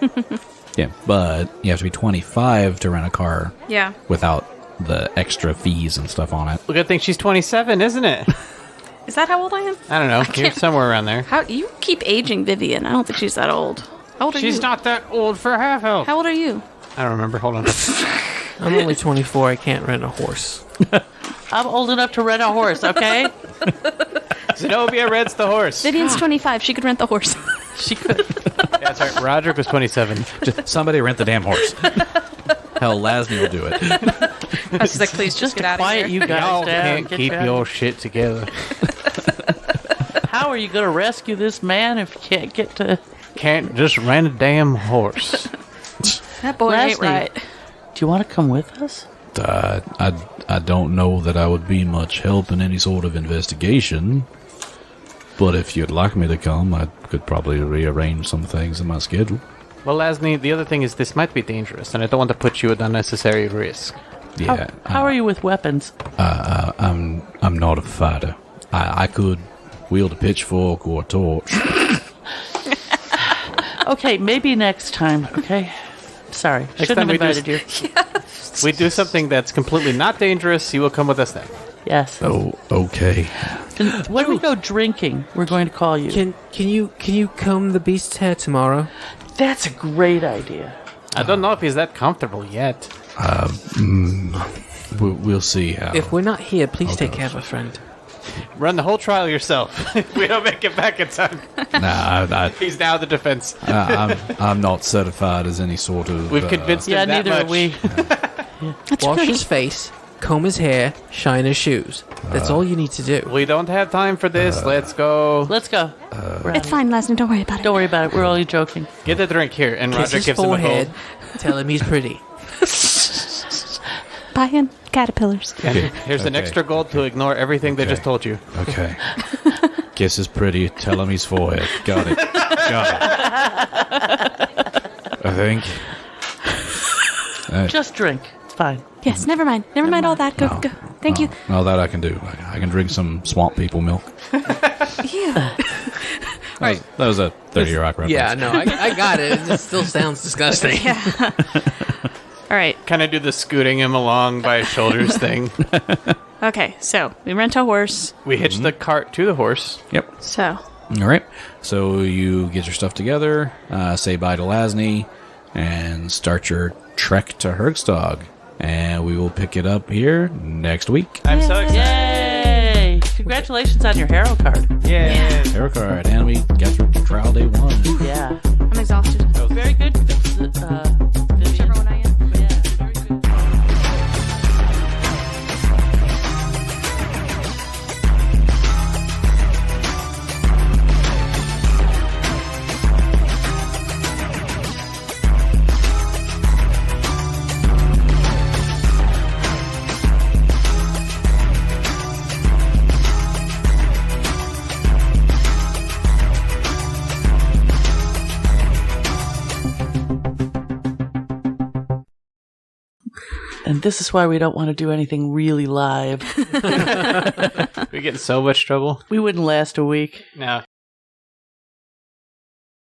S4: Yeah, but you have to be 25 to rent a car
S1: Yeah.
S4: without the extra fees and stuff on it.
S3: Well, good thing she's 27, isn't it?
S1: Is that how old I am?
S3: I don't know. You're somewhere around there.
S1: How you keep aging Vivian? I don't think she's that old. How old are you?
S3: She's not that old for half elf.
S1: How old are you?
S3: I don't remember. Hold on.
S2: I'm only 24. I can't rent a horse.
S5: I'm old enough to rent a horse, okay?
S3: Zenobia rents the horse.
S1: Vivian's 25. She could rent the horse.
S5: She could.
S3: That's right. Roderick was 27.
S4: Just somebody rent the damn horse. Hell, Lasney will do it.
S1: She's like, please just get out of
S5: Quiet
S1: here.
S5: you guys
S3: Y'all
S5: down.
S3: can't
S5: Get
S3: keep
S5: your-
S3: your shit together.
S5: How are you going to rescue this man if you can't get to...
S3: Can't just rent a damn horse.
S1: That boy ain't
S5: Leslie.
S1: right.
S5: Do you want to come with us?
S4: I don't know that I would be much help in any sort of investigation. But if you'd like me to come, I could probably rearrange some things in my schedule.
S3: Well, Lasney, the other thing is this might be dangerous, and I don't want to put you at unnecessary risk.
S4: Yeah,
S5: How are you with weapons?
S4: I'm not a fighter. I could wield a pitchfork or a torch.
S5: Okay, maybe next time, okay? Sorry, shouldn't
S3: time
S5: have
S3: we
S5: invited you.
S3: We do something that's completely not dangerous. You will come with us then.
S5: Yes.
S4: Oh, okay.
S5: And when we go drinking, we're going to call you.
S2: Can you comb the beast's hair tomorrow?
S5: That's a great idea.
S3: I don't know if he's that comfortable yet.
S4: We'll see how.
S2: If we're not here, please take
S4: gosh.
S2: care of a friend.
S3: Run the whole trial yourself. If we don't make it back in time.
S4: Nah,
S3: He's now the defense.
S4: I'm not certified as any sort of.
S3: We've convinced him
S5: Yeah,
S3: that
S5: neither
S3: much.
S5: are we.
S2: Wash his face, comb his hair, shine his shoes. That's all you need to do.
S3: We don't have time for this. Let's go.
S5: Let's go. We're
S1: It's
S5: out.
S1: fine, Leslie. Don't worry about it.
S5: Don't worry about it. We're only joking.
S3: Get the drink here. And
S2: Kiss
S3: Roger
S2: his
S3: gives him a
S2: forehead.
S3: gold.
S2: Tell him he's pretty.
S1: Buy him caterpillars.
S3: And here's an
S4: Okay.
S3: extra gold to ignore everything they just told you.
S4: Okay. Kiss is pretty. Tell him he's forehead. Got it. I think.
S5: Just drink. It's fine.
S1: Yes, never mind. Never mind all that. Go,
S4: No.
S1: go. Thank you.
S4: Well, that I can do. I can drink some swamp people milk.
S1: Ew.
S4: That was a 30-year rock reference.
S2: Yeah, no, I got it. It just still sounds disgusting.
S1: All right.
S3: Kind of do the scooting him along by his shoulders thing.
S1: Okay, so we rent a horse.
S3: We hitch the cart to the horse.
S4: Yep.
S1: So,
S4: All right. So you get your stuff together, say bye to Lasney, and start your trek to Hergstog. And we will pick it up here next week.
S3: I'm so excited.
S5: Yay! Congratulations on your hero card.
S3: Yay.
S4: Hero card, and we get through trial day 1.
S5: Yeah.
S1: I'm exhausted.
S5: Very good.
S1: Whichever one I am.
S5: Yeah, very good. And this is why we don't want to do anything really live.
S3: We get in so much trouble.
S5: We wouldn't last a week.
S3: No.